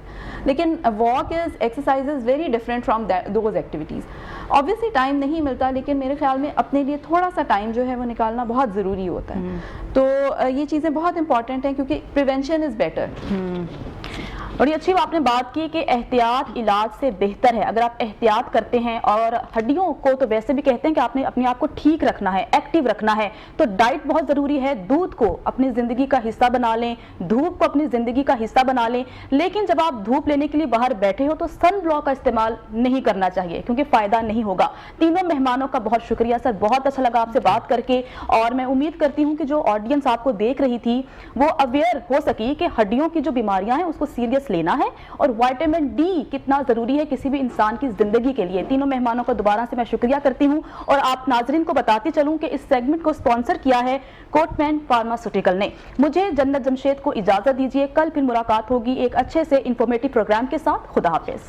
लेकिन walk is, exercise is very different from those activities. Obviously time नहीं मिलता, लेकिन मेरे ख्याल में अपने लिए थोड़ा सा टाइम जो है वो निकालना बहुत ज़रूरी होता है। तो ये चीज़ें बहुत इंपॉर्टेंट हैं, क्योंकि प्रिवेंशन इज़ बेटर। बड़ी अच्छी आपने बात की कि एहतियात इलाज से बेहतर है। अगर आप एहतियात करते हैं, और हड्डियों को तो वैसे भी कहते हैं कि आपने अपने आप को ठीक रखना है, एक्टिव रखना है, तो डाइट बहुत ज़रूरी है। दूध को अपनी ज़िंदगी का हिस्सा बना लें, धूप को अपनी ज़िंदगी का हिस्सा बना लें। लेकिन जब आप धूप लेने के लिए बाहर बैठे हो तो सन ब्लॉक का इस्तेमाल नहीं करना चाहिए, क्योंकि फ़ायदा नहीं होगा। तीनों मेहमानों का बहुत शुक्रिया सर, बहुत अच्छा लगा आपसे बात करके, और मैं उम्मीद करती हूँ कि जो ऑडियंस आपको देख रही थी वो अवेयर हो सकी कि हड्डियों की जो बीमारियां हैं उसको सीरियस लेना है, और विटामिन डी कितना जरूरी है किसी भी इंसान की जिंदगी के लिए। तीनों मेहमानों का दोबारा से मैं शुक्रिया करती हूं, और आप नाजरीन को बताती चलूं कि इस सेगमेंट को स्पॉन्सर किया है कोटमैन फार्मास्यूटिकल ने। मुझे जन्नत जमशेद को इजाजत दीजिए, कल फिर मुलाकात होगी एक अच्छे से इंफॉर्मेटिव प्रोग्राम के साथ। खुदा हाफिज।